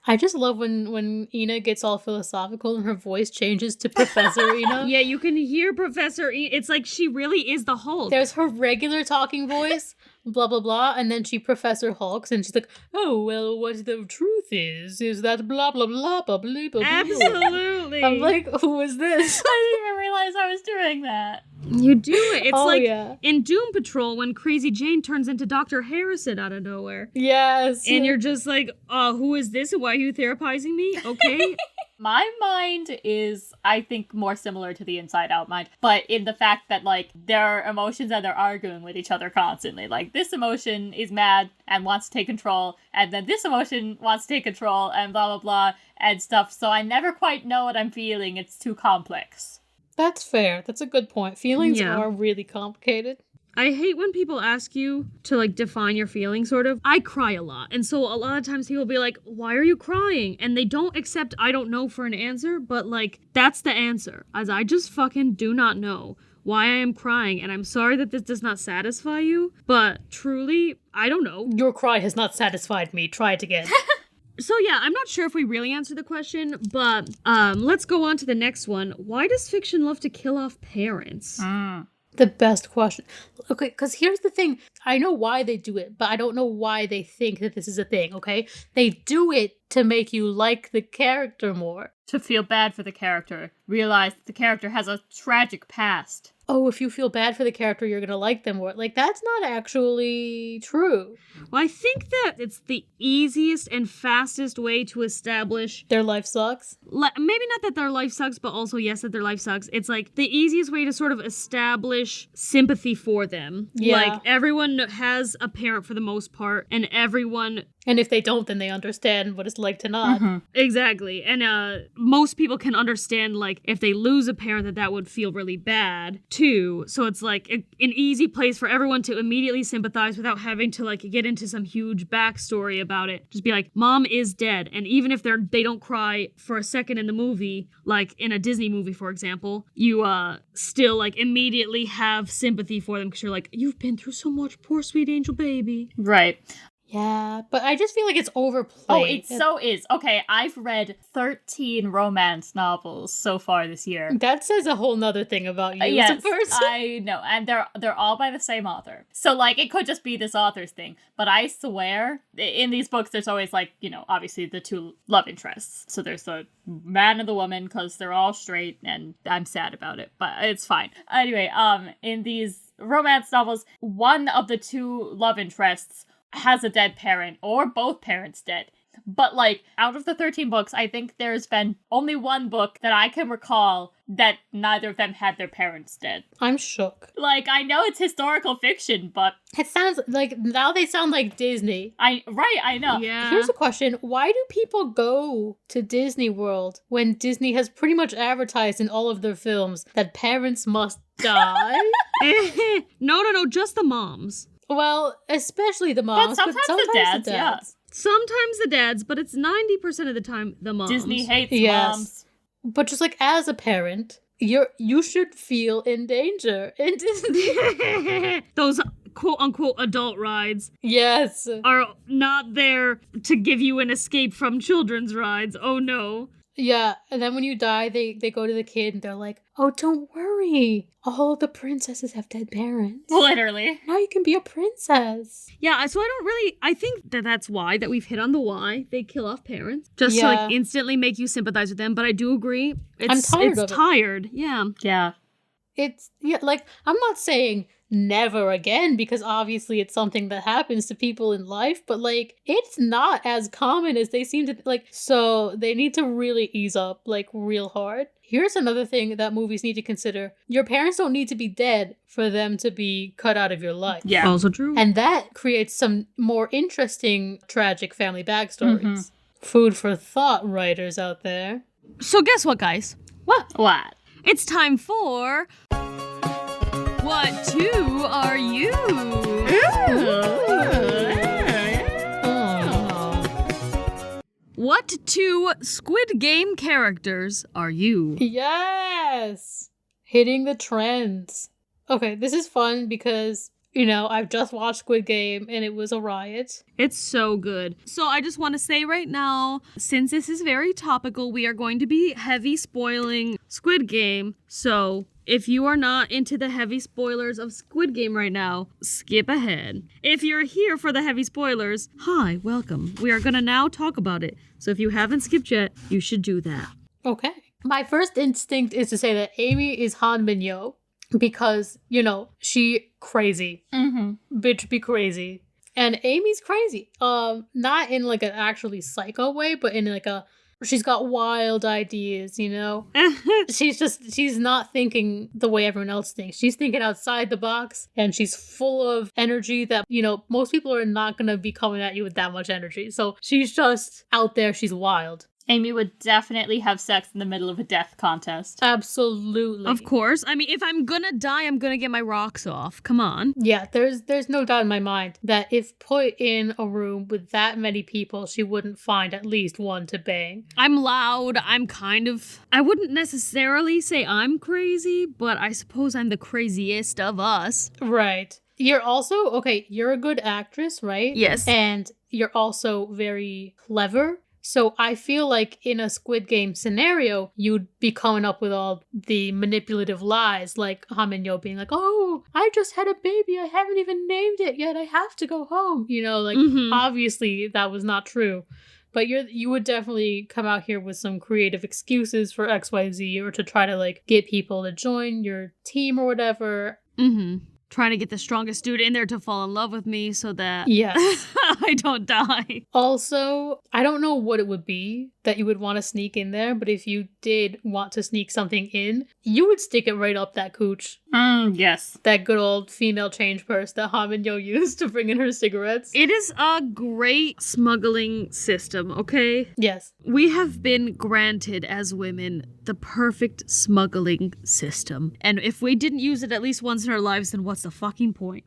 I just love when Ina gets all philosophical and her voice changes to Professor Ina. Yeah, you can hear Professor Ina. It's like she really is the Hulk. There's her regular talking voice, blah, blah, blah, and then she Professor Hulks, and she's like, oh, well, what the truth is that blah, blah, blah, blah, blah, blah. Absolutely. I'm like, who is this? I didn't even realize I was doing that. You do it. It's in Doom Patrol when Crazy Jane turns into Dr. Harrison out of nowhere. Yes. And you're just like, who is this and why are you therapizing me? Okay. My mind is, I think, more similar to the Inside Out mind, but in the fact that, like, there are emotions and they're arguing with each other constantly. Like, this emotion is mad and wants to take control, and then this emotion wants to take control, and blah, blah, blah, and stuff. So I never quite know what I'm feeling. It's too complex. That's fair. That's a good point. Feelings are really complicated. I hate when people ask you to, like, define your feelings, sort of. I cry a lot. And so a lot of times people will be like, why are you crying? And they don't accept I don't know for an answer, but, like, that's the answer. As I just fucking do not know why I am crying. And I'm sorry that this does not satisfy you, but truly, I don't know. Your cry has not satisfied me. Try it again. So yeah, I'm not sure if we really answered the question, but let's go on to the next one. Why does fiction love to kill off parents? The best question. Okay, because here's the thing. I know why they do it, but I don't know why they think that this is a thing, okay? They do it to make you like the character more. To feel bad for the character. Realize that the character has a tragic past. Oh, if you feel bad for the character, you're gonna like them more. Like, that's not actually true. Well, I think that it's the easiest and fastest way to establish Their life sucks. maybe not that their life sucks, but also yes, that their life sucks. It's like the easiest way to sort of establish sympathy for them. Yeah. Like everyone has a parent for the most part, and everyone. And if they don't, then they understand what it's like to not. Mm-hmm. Exactly. And most people can understand, like, if they lose a parent, that would feel really bad, too. So it's, like, an easy place for everyone to immediately sympathize without having to, like, get into some huge backstory about it. Just be like, Mom is dead. And even if they don't cry for a second in the movie, like in a Disney movie, for example, you still, like, immediately have sympathy for them because you're like, you've been through so much, poor sweet angel baby. Right. Yeah, but I just feel like it's overplayed. Oh, it so is. Okay, I've read 13 romance novels so far this year. That says a whole nother thing about you Yes, as a person. I know, and they're all by the same author. So, like, it could just be this author's thing. But I swear, in these books, there's always, like, you know, obviously the two love interests. So there's the man and the woman, because they're all straight, and I'm sad about it, but it's fine. Anyway, in these romance novels, one of the two love interests has a dead parent, or both parents dead. But, like, out of the 13 books, I think there's been only one book that I can recall that neither of them had their parents dead. I'm shook. Like, I know it's historical fiction, but It sounds like, now they sound like Disney. I know. Yeah. Here's a question. Why do people go to Disney World when Disney has pretty much advertised in all of their films that parents must die? No, just the moms. Well, especially the moms, But sometimes the dads, yeah. Sometimes the dads, but it's 90% of the time the moms. Disney hates Yes. moms. But just like as a parent, you should feel in danger in Disney. Those quote-unquote adult rides Yes. are not there to give you an escape from children's rides. Oh no. Yeah, and then when you die, they go to the kid and they're like, "Oh, don't worry. All the princesses have dead parents. Literally. Now you can be a princess." Yeah, so I think that's why, that we've hit on the why they kill off parents. Just to, Yeah. like, instantly make you sympathize with them. But I do agree. I'm tired of it. It's tired, yeah. Yeah. Like, I'm not saying never again, because obviously it's something that happens to people in life, but, like, it's not as common as they seem to, like, so they need to really ease up, like, real hard. Here's another thing that movies need to consider. Your parents don't need to be dead for them to be cut out of your life. Yeah. Also true. And that creates some more interesting, tragic family backstories. Mhm. Food for thought, writers out there. So guess what, guys? What? It's time for... What two are you? What two Squid Game characters are you? Yes! Hitting the trends. Okay, this is fun because, you know, I've just watched Squid Game and it was a riot. It's so good. So I just want to say right now, since this is very topical, we are going to be heavy spoiling Squid Game. So if you are not into the heavy spoilers of Squid Game right now, skip ahead. If you're here for the heavy spoilers, hi, welcome. We are going to now talk about it. So if you haven't skipped yet, you should do that. Okay. My first instinct is to say that Amy is Han Min-yo because, you know, she crazy. Mm-hmm. Bitch be crazy. And Amy's crazy. Not in like an actually psycho way, but in like a, she's got wild ideas, you know? She's not thinking the way everyone else thinks. She's thinking outside the box, and she's full of energy that, you know, most people are not going to be coming at you with that much energy. So she's just out there. She's wild. Amy would definitely have sex in the middle of a death contest. Absolutely. Of course. I mean, if I'm gonna die, I'm gonna get my rocks off. Come on. Yeah, there's no doubt in my mind that if put in a room with that many people, she wouldn't find at least one to bang. I'm loud. I wouldn't necessarily say I'm crazy, but I suppose I'm the craziest of us. Right. You're also, okay, you're a good actress, right? Yes. And you're also very clever. So I feel like in a Squid Game scenario, you'd be coming up with all the manipulative lies, like Ha Min-yo being like, oh, I just had a baby. I haven't even named it yet. I have to go home. You know, like, obviously that was not true. But you would definitely come out here with some creative excuses for XYZ, or to try to, like, get people to join your team or whatever. Trying to get the strongest dude in there to fall in love with me so that Yes. I don't die. Also, I don't know what it would be that you would want to sneak in there, but if you did want to sneak something in, you would stick it right up that cooch. Yes. That good old female change purse that Ha Min-yo used to bring in her cigarettes. It is a great smuggling system, okay? Yes. We have been granted as women the perfect smuggling system. And if we didn't use it at least once in our lives, then what's the fucking point?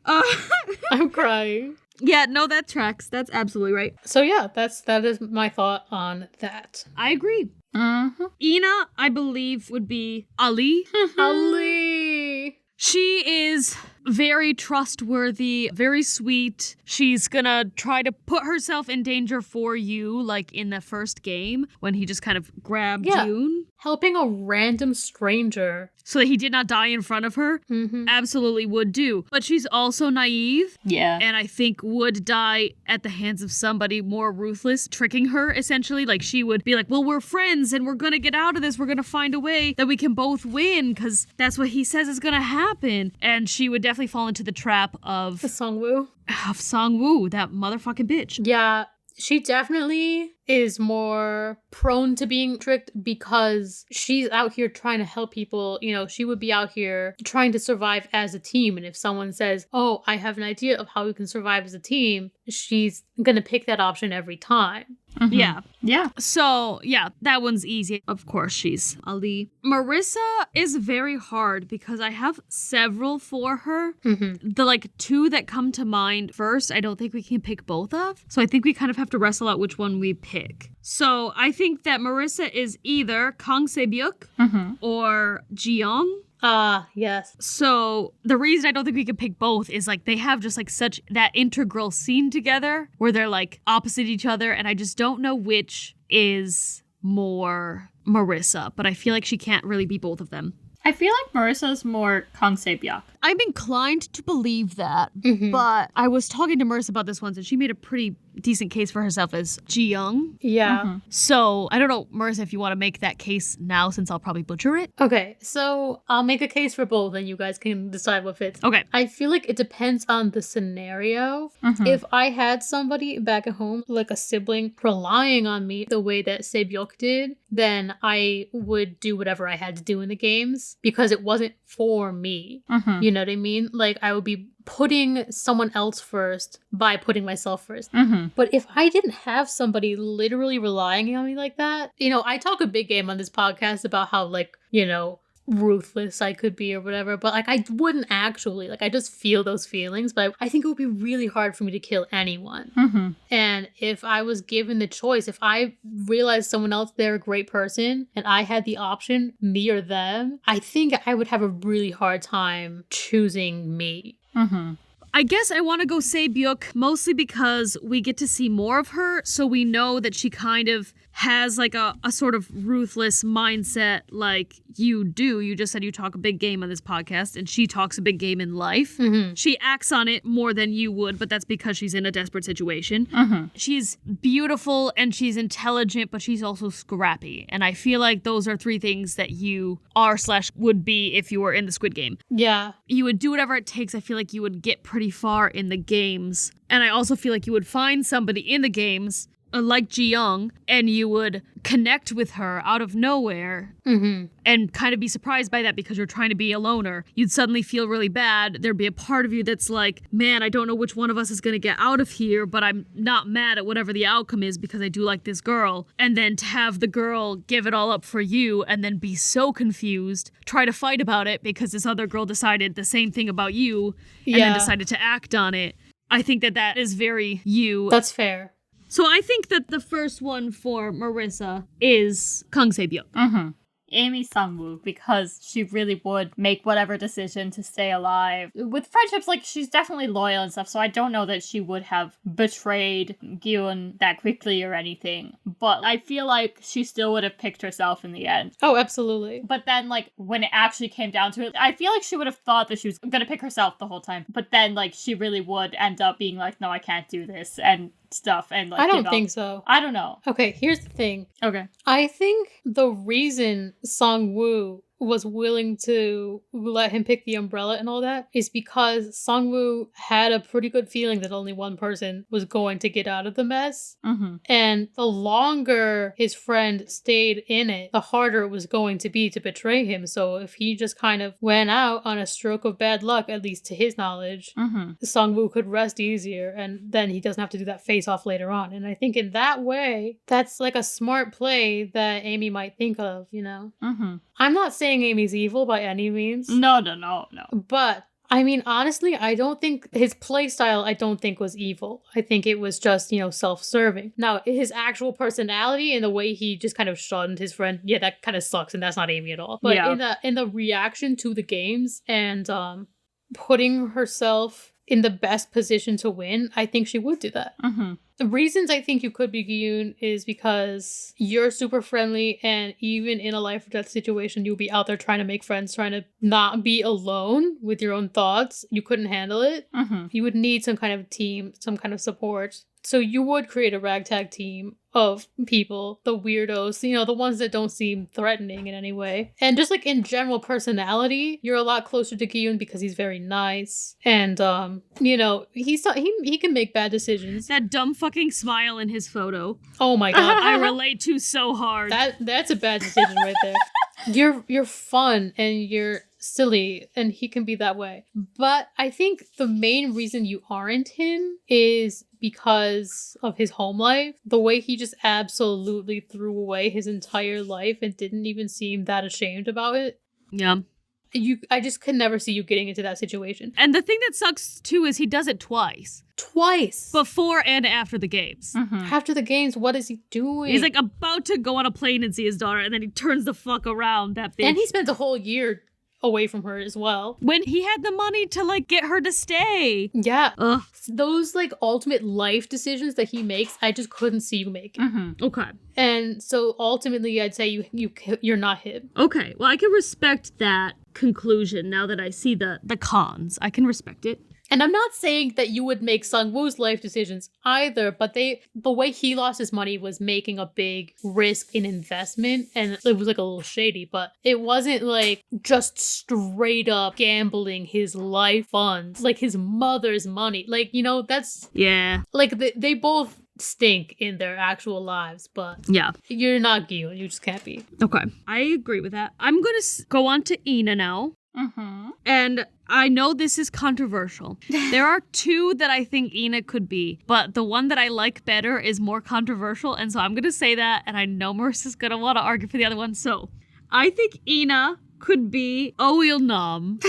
I'm crying. Yeah, no, that tracks. That's absolutely right. So yeah, that is my thought on that. I agree. Ina, I believe, would be Ali. Ali! She is very trustworthy, very sweet. She's gonna try to put herself in danger for you, like in the first game when he just kind of grabbed Yoon. Helping a random stranger. So that he did not die in front of her. Absolutely would do. But she's also naive. Yeah. And I think would die at the hands of somebody more ruthless, tricking her, essentially. Like, she would be like, well, we're friends and we're gonna get out of this. We're gonna find a way that we can both win, because that's what he says is gonna happen. And she would definitely fall into the trap of Songwoo. Of Songwoo, that motherfucking bitch. Yeah, she definitely is more prone to being tricked because she's out here trying to help people. You know, she would be out here trying to survive as a team. And if someone says, oh, I have an idea of how we can survive as a team, she's going to pick that option every time. Yeah. Yeah. So, yeah, that one's easy. Of course, she's Ali. Marissa is very hard because I have several for her. The, like, two that come to mind first, I don't think we can pick both of. So I think we kind of have to wrestle out which one we pick. So I think that Marissa is either Kang Se-byuk or Ji-young. Yes. So the reason I don't think we could pick both is, like, they have just, like, such that integral scene together where they're, like, opposite each other, and I just don't know which is more Marissa, but I feel like she can't really be both of them. I feel like Marissa's more Kang Se-byuk. I'm inclined to believe that, but I was talking to Marissa about this once, and she made a pretty decent case for herself as Ji-young. Yeah. So I don't know, Marissa, if you want to make that case now, since I'll probably butcher it. Okay, so I'll make a case for both and you guys can decide what fits. Okay. I feel like it depends on the scenario. If I had somebody back at home, like a sibling, relying on me the way that Se-byuk did, then I would do whatever I had to do in the games because it wasn't for me. You know what I mean? Like, I would be putting someone else first by putting myself first. But if I didn't have somebody literally relying on me like that, you know, I talk a big game on this podcast about how, like, you know, ruthless I could be or whatever, but, like, I wouldn't actually. Like, I just feel those feelings, but I think it would be really hard for me to kill anyone. And if I was given the choice, if I realized someone else, they're a great person, and I had the option, me or them, I think I would have a really hard time choosing me. I guess I want to go Se-byuk mostly because we get to see more of her, so we know that she kind of has, like, a sort of ruthless mindset like you do. You just said you talk a big game on this podcast, and she talks a big game in life. She acts on it more than you would, but that's because she's in a desperate situation. She's beautiful and she's intelligent, but she's also scrappy. And I feel like those are three things that you are/would be if you were in the Squid Game. Yeah. You would do whatever it takes. I feel like you would get pretty far in the games. And I also feel like you would find somebody in the games like Ji-young, and you would connect with her out of nowhere and kind of be surprised by that because you're trying to be a loner. You'd suddenly feel really bad. There'd be a part of you that's like, man, I don't know which one of us is going to get out of here, but I'm not mad at whatever the outcome is because I do like this girl. And then to have the girl give it all up for you and then be so confused, try to fight about it because this other girl decided the same thing about you and then decided to act on it. I think that that is very you. That's fair. So I think that the first one for Marissa is Kang Se-byuk. Amy Sungwoo because she really would make whatever decision to stay alive. With friendships, like, she's definitely loyal and stuff, so I don't know that she would have betrayed Gyun that quickly or anything. But I feel like she still would have picked herself in the end. Oh, absolutely. But then, like, when it actually came down to it, I feel like she would have thought that she was gonna pick herself the whole time. But then, like, she really would end up being like, no, I can't do this, and stuff. And like, I don't think so. I don't know. Okay, here's the thing. Okay. I think the reason Sungwoo was willing to let him pick the umbrella and all that is because Sungwoo had a pretty good feeling that only one person was going to get out of the mess. Mm-hmm. And the longer his friend stayed in it, the harder it was going to be to betray him. So if he just kind of went out on a stroke of bad luck, at least to his knowledge, Sungwoo could rest easier, and then he doesn't have to do that face-off later on. And I think in that way, that's like a smart play that Amy might think of, you know? Mm-hmm. I'm not saying Amy's evil by any means. No. But, I mean, honestly, I don't think his playstyle, I don't think was evil. I think it was just, you know, self-serving. Now, his actual personality and the way he just kind of shunned his friend, yeah, that kind of sucks, and that's not Amy at all. But in the reaction to the games and putting herself in the best position to win, I think she would do that. Mm-hmm. The reasons I think you could be Gyun is because you're super friendly, and even in a life or death situation, you'll be out there trying to make friends, trying to not be alone with your own thoughts. You couldn't handle it. Mm-hmm. You would need some kind of team, some kind of support. So you would create a ragtag team of people, the weirdos, you know, the ones that don't seem threatening in any way. And just like in general personality, you're a lot closer to Gyun because he's very nice. And, you know, he can make bad decisions. That dumb fucking smile in his photo. Oh my god. I relate to so hard. That's a bad decision right there. You're fun and you're silly, and he can be that way. But I think the main reason you aren't him is because of his home life. The way he just absolutely threw away his entire life and didn't even seem that ashamed about it. Yeah. I just could never see you getting into that situation. And the thing that sucks too is he does it twice. Before and after the games. Mm-hmm. After the games, what is he doing? He's like about to go on a plane and see his daughter, and then he turns the fuck around, that bitch. And he spent a whole year away from her as well. When he had the money to like get her to stay. Yeah. Ugh. Those like ultimate life decisions that he makes, I just couldn't see you make. Mm-hmm. Okay. And so ultimately I'd say you're not him. Okay. Well, I can respect that conclusion now that I see the cons. I can respect it. And I'm not saying that you would make Sungwoo's life decisions either, but the way he lost his money was making a big risk in investment, and it was like a little shady, but it wasn't like just straight up gambling his life funds, like his mother's money. Like, you know, that's... Yeah. Like, they both stink in their actual lives, but yeah, you're not Gyun. You just can't be. Okay. I agree with that. I'm going to go on to Ina now. Mm-hmm. And I know this is controversial. There are two that I think Ina could be, but the one that I like better is more controversial, and so I'm going to say that, and I know Marissa's going to want to argue for the other one, so I think Ina could be Il-nam.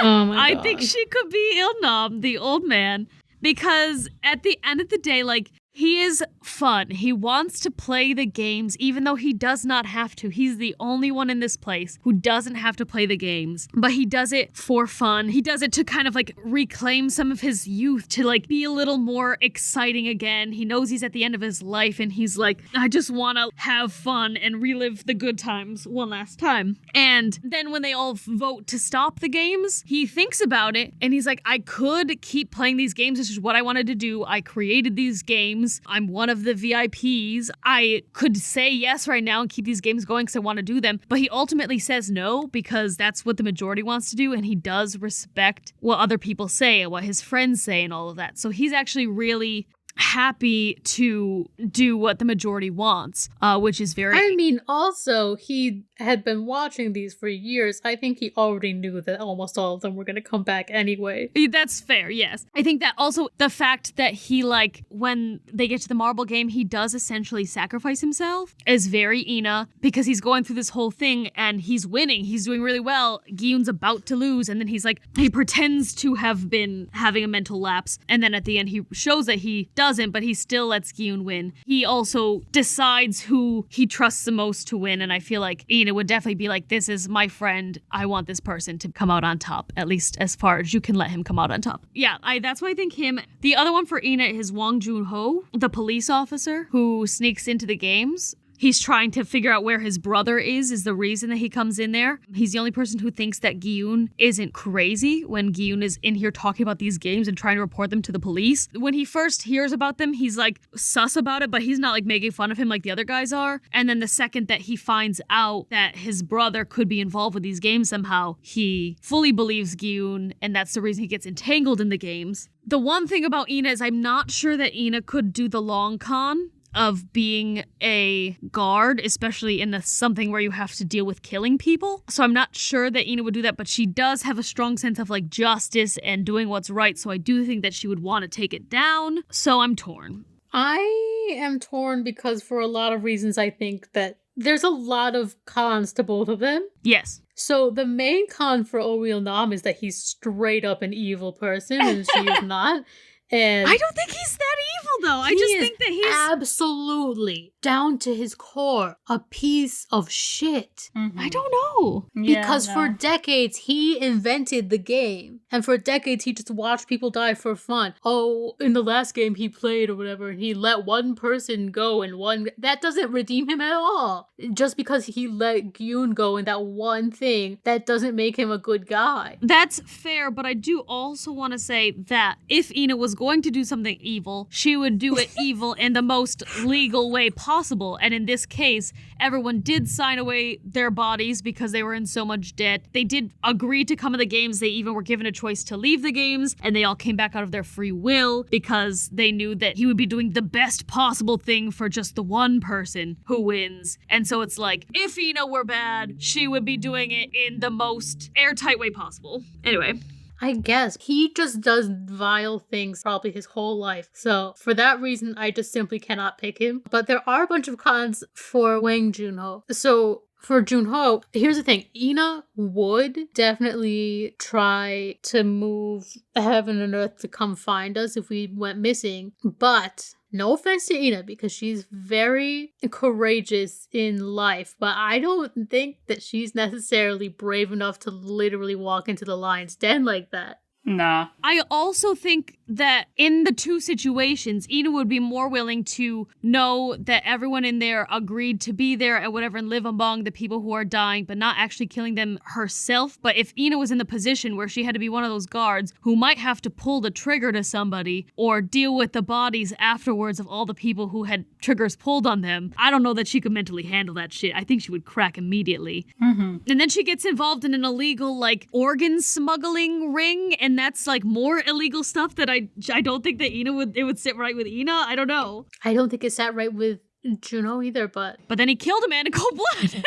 Oh my I God. think she could be Il-nam, the old man, because at the end of the day, like, he is fun. He wants to play the games, even though he does not have to. He's the only one in this place who doesn't have to play the games. But he does it for fun. He does it to kind of like reclaim some of his youth, to like be a little more exciting again. He knows he's at the end of his life and he's like, I just want to have fun and relive the good times one last time. And then when they all vote to stop the games, he thinks about it and he's like, I could keep playing these games. This is what I wanted to do. I created these games. I'm one of the VIPs. I could say yes right now and keep these games going because I want to do them. But he ultimately says no because that's what the majority wants to do. And he does respect what other people say and what his friends say and all of that. So he's actually really happy to do what the majority wants, which is very... I mean, also, he had been watching these for years. I think he already knew that almost all of them were going to come back anyway. That's fair, yes. I think that also the fact that he, like, when they get to the marble game, he does essentially sacrifice himself is very Ina, because he's going through this whole thing and he's winning. He's doing really well. Gyun's about to lose, and then he's like, he pretends to have been having a mental lapse, and then at the end he shows that he doesn't, but he still lets Gyun win. He also decides who he trusts the most to win, and I feel like Ina would definitely be like, this is my friend. I want this person to come out on top, at least as far as you can let him come out on top. Yeah, that's why I think him. The other one for Ina is Wong Joon-ho, the police officer who sneaks into the games. He's trying to figure out where his brother is the reason that he comes in there. He's the only person who thinks that Gyun isn't crazy when Gyun is in here talking about these games and trying to report them to the police. When he first hears about them, he's like sus about it, but he's not like making fun of him like the other guys are. And then the second that he finds out that his brother could be involved with these games somehow, he fully believes Gyun, and that's the reason he gets entangled in the games. The one thing about Ina is I'm not sure that Ina could do the long con of being a guard, especially in something where you have to deal with killing people. So I'm not sure that Ina would do that, but she does have a strong sense of like justice and doing what's right. So I do think that she would want to take it down. So I'm torn. I am torn because for a lot of reasons I think that there's a lot of cons to both of them. Yes. So the main con for Oriel Nam is that he's straight up an evil person and she is not. And I don't think he's that evil, though. I just think that he's absolutely, down to his core, a piece of shit. Mm-hmm. I don't know. Because for decades, he invented the game. And for decades, he just watched people die for fun. Oh, in the last game he played or whatever, he let one person go and that doesn't redeem him at all. Just because he let Gyun go in that one thing, that doesn't make him a good guy. That's fair, but I do also want to say that if Ina was going to do something evil, she would do it evil in the most legal way possible. And in this case, everyone did sign away their bodies because they were in so much debt. They did agree to come to the games. They even were given a choice to leave the games, and they all came back out of their free will because they knew that he would be doing the best possible thing for just the one person who wins. And so it's like, if Ina were bad, she would be doing it in the most airtight way possible. Anyway. I guess. He just does vile things probably his whole life. So for that reason, I just simply cannot pick him. But there are a bunch of cons for Wang Junho. So for Junho, here's the thing. Ina would definitely try to move heaven and earth to come find us if we went missing. But no offense to Ina, because she's very courageous in life, but I don't think that she's necessarily brave enough to literally walk into the lion's den like that. Nah. I also think that in the two situations, Ina would be more willing to know that everyone in there agreed to be there and whatever and live among the people who are dying, but not actually killing them herself. But if Ina was in the position where she had to be one of those guards who might have to pull the trigger to somebody or deal with the bodies afterwards of all the people who had triggers pulled on them, I don't know that she could mentally handle that shit. I think she would crack immediately. Mm-hmm. And then she gets involved in an illegal, like, organ smuggling ring, and that's, like, more illegal stuff that I don't think that it would sit right with Ina. I don't know. I don't think it sat right with Juno either, but then he killed a man in cold blood.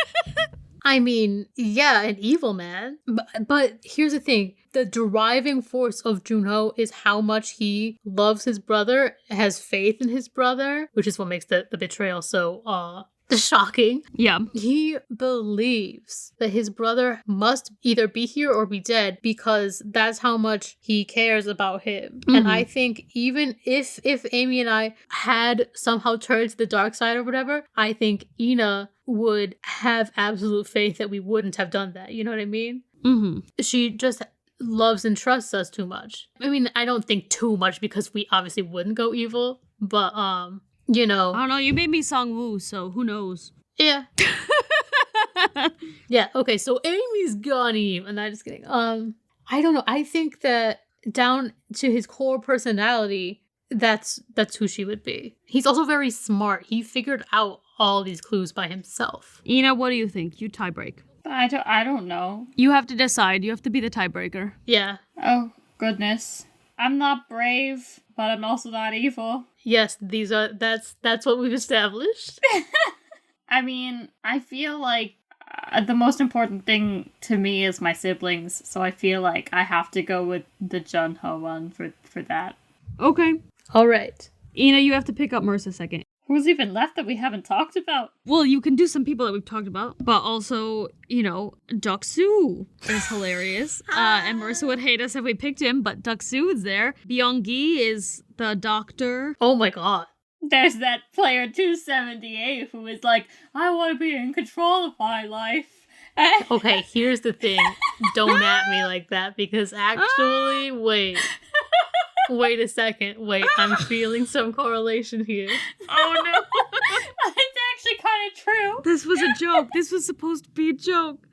I mean, yeah, an evil man. But here's the thing. The driving force of Junho is how much he loves his brother, has faith in his brother, which is what makes the betrayal so shocking. Yeah. He believes that his brother must either be here or be dead because that's how much he cares about him. Mm-hmm. And I think even if Amy and I had somehow turned to the dark side or whatever, I think Ina would have absolute faith that we wouldn't have done that. You know what I mean? Mm-hmm. She just loves and trusts us too much. I mean, I don't think too much because we obviously wouldn't go evil, but you know. I don't know, you made me Song-woo, so who knows? Yeah. Yeah, okay, so Amy's gone evil. And I'm just kidding. I don't know. I think that down to his core personality, that's who she would be. He's also very smart. He figured out all these clues by himself. Ina, what do you think? You tiebreak. I don't know. You have to decide. You have to be the tiebreaker. Yeah. Oh, goodness. I'm not brave, but I'm also not evil. Yes, that's what we've established. I mean, I feel like the most important thing to me is my siblings, so I feel like I have to go with the Junho one for that. Okay. All right. Ina, you have to pick up Merce a second. Who's even left that we haven't talked about? Well, you can do some people that we've talked about, but also, Deok-soo is hilarious. And Marissa would hate us if we picked him, but Deok-soo is there. Byung-gi is the doctor. Oh my god. There's that player 278 who is like, I want to be in control of my life. Okay, here's the thing. Don't at me like that, because actually, wait a second. Wait, I'm feeling some correlation here. Oh no. It's actually kind of true. This was a joke. This was supposed to be a joke.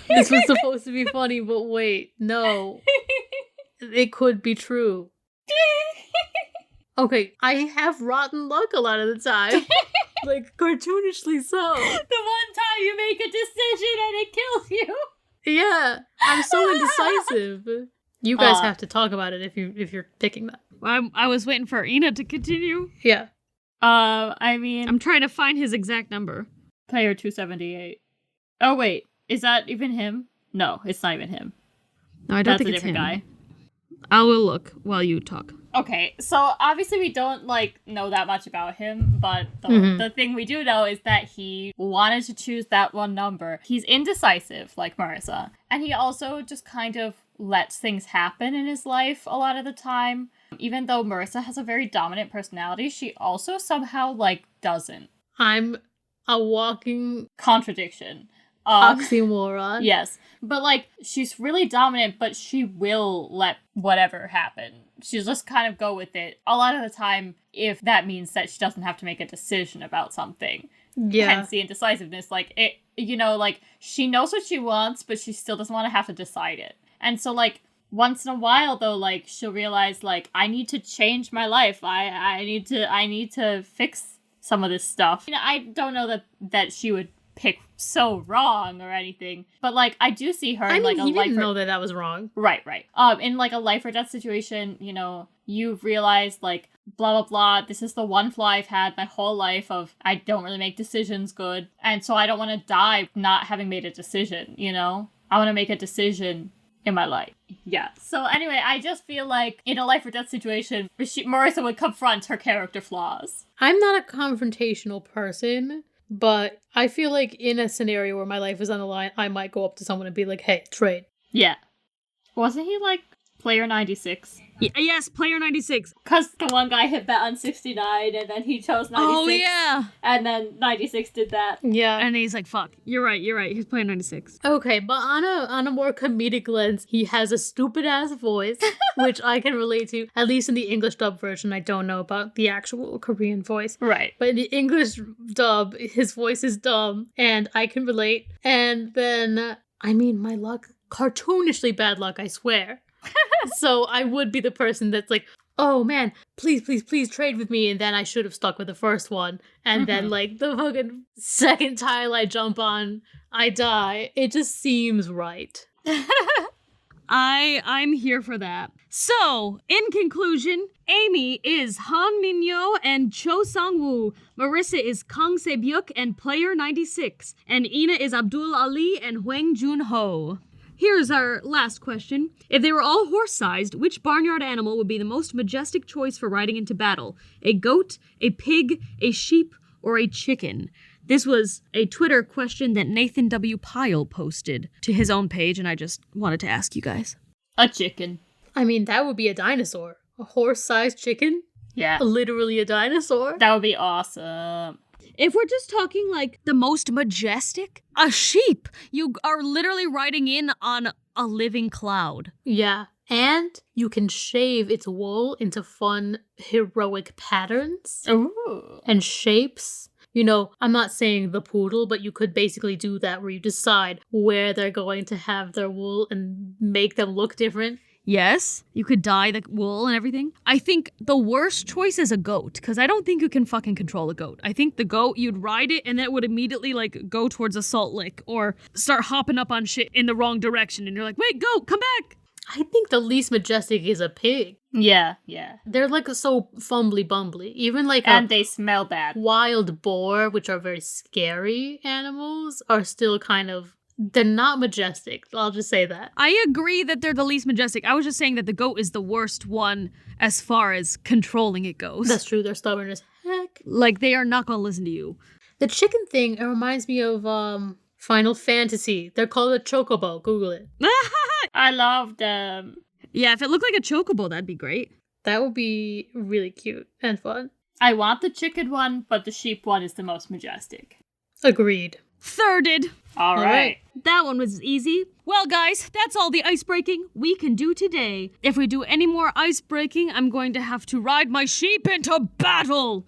This was supposed to be funny, but wait, no. It could be true. Okay, I have rotten luck a lot of the time. Like, cartoonishly so. The one time you make a decision and it kills you. Yeah, I'm so indecisive. You guys have to talk about it if you're picking that. I was waiting for Ina to continue. Yeah. I'm trying to find his exact number. Player 278. Oh, wait. Is that even him? No, it's not even him. No, I don't That's think a it's him. different guy. I will look while you talk. Okay, so obviously we don't, know that much about him, but the thing we do know is that he wanted to choose that one number. He's indecisive, like Marissa. And he also just kind of lets things happen in his life a lot of the time. Even though Marissa has a very dominant personality, she also somehow, doesn't. I'm a walking Contradiction. oxymoron. Yes. But, she's really dominant, but she will let whatever happen. She'll just kind of go with it. A lot of the time, if that means that she doesn't have to make a decision about something. Yeah. Hence the indecisiveness. She knows what she wants, but she still doesn't want to have to decide it. And so, once in a while, though, she'll realize, I need to change my life. I need to fix some of this stuff. I don't know that she would pick so wrong or anything, but I do see her in he a life didn't know that was wrong. Right. In a life or death situation, you've realized blah blah blah, this is the one flaw I've had my whole life of I don't really make decisions good, and so I don't want to die not having made a decision. I want to make a decision in my life. Yeah. So anyway, I just feel in a life or death situation, Marissa would confront her character flaws. I'm not a confrontational person, but I feel in a scenario where my life is on the line, I might go up to someone and be like, hey, trade. Yeah. Wasn't he player 96? Yes, player 96. Because the one guy hit bet on 69 and then he chose 96. Oh, yeah. And then 96 did that. Yeah. And he's like, fuck, you're right. He's player 96. Okay, but on a more comedic lens, he has a stupid-ass voice, which I can relate to, at least in the English dub version. I don't know about the actual Korean voice. Right. But in the English dub, his voice is dumb, and I can relate. And then, my luck, cartoonishly bad luck, I swear. So I would be the person that's like, oh man, please trade with me, and then I should have stuck with the first one. And then the fucking second tile I jump on, I die. It just seems right. I'm here for that. So, in conclusion, Amy is Han Min-yo and Cho Sang-woo. Marissa is Kang Se-byuk and player 96. And Ina is Abdul Ali and Hwang Jun-ho. Here's our last question. If they were all horse-sized, which barnyard animal would be the most majestic choice for riding into battle? A goat, a pig, a sheep, or a chicken? This was a Twitter question that Nathan W. Pyle posted to his own page, and I just wanted to ask you guys. A chicken. That would be a dinosaur. A horse-sized chicken? Yeah. Literally a dinosaur? That would be awesome. If we're just talking the most majestic, a sheep. You are literally riding in on a living cloud. Yeah. And you can shave its wool into fun, heroic patterns. Ooh. And shapes. I'm not saying the poodle, but you could basically do that where you decide where they're going to have their wool and make them look different. Yes, you could dye the wool and everything. I think the worst choice is a goat, because I don't think you can fucking control a goat. I think the goat, you'd ride it and then it would immediately go towards a salt lick or start hopping up on shit in the wrong direction. And you're like, wait, goat, come back. I think the least majestic is a pig. Yeah. They're so fumbly bumbly. Even and they smell bad. Wild boar, which are very scary animals, are still they're not majestic. I'll just say that. I agree that they're the least majestic. I was just saying that the goat is the worst one as far as controlling it goes. That's true. They're stubborn as heck. Like, they are not gonna listen to you. The chicken thing, it reminds me of Final Fantasy. They're called a chocobo. Google it. I love them. Yeah, if it looked like a chocobo, that'd be great. That would be really cute and fun. I want the chicken one, but the sheep one is the most majestic. Agreed. Thirded. All right. That one was easy. Well, guys, that's all the ice breaking we can do today. If we do any more ice breaking, I'm going to have to ride my sheep into battle.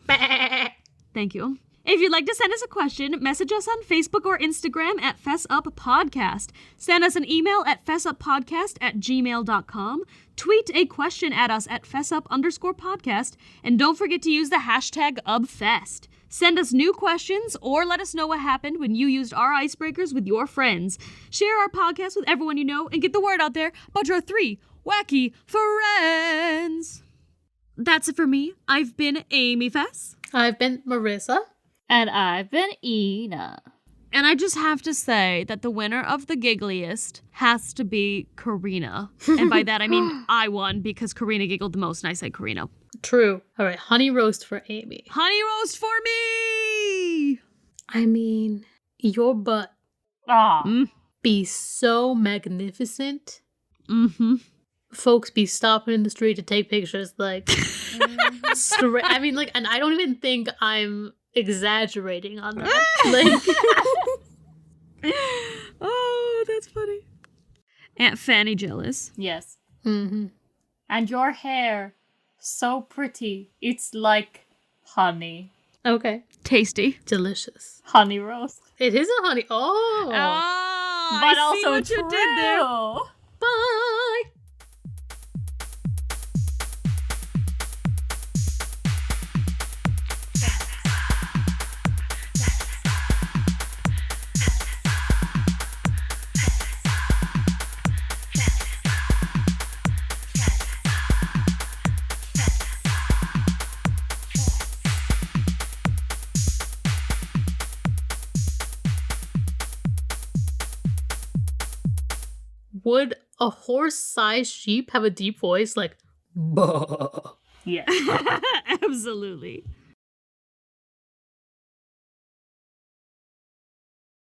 Thank you. If you'd like to send us a question, message us on Facebook or Instagram at FessUpPodcast. Send us an email at fessuppodcast@gmail.com. Tweet a question at us at fessup_podcast. And don't forget to use the hashtag UbFest. Send us new questions or let us know what happened when you used our icebreakers with your friends. Share our podcast with everyone you know and get the word out there about your 3 wacky friends. That's it for me. I've been Amy Fess. I've been Marissa. And I've been Ina. And I just have to say that the winner of the giggliest has to be Karina. And by that I mean I won because Karina giggled the most and I said Karina. True. All right, honey roast for Amy. Honey roast for me! I mean, your butt be so magnificent. Mm-hmm. Folks be stopping in the street to take pictures, like, I mean, like, and I don't even think I'm exaggerating on that. Like, oh, that's funny. Aunt Fanny jealous. Yes. mm-hmm. And your hair, so pretty. It's like honey. Okay. Tasty. Delicious. Honey roast. It is a honey. Oh. Oh, But I see also what you did there. true. Bye. Would a horse-sized sheep have a deep voice like, "Bah"? Yes. Absolutely.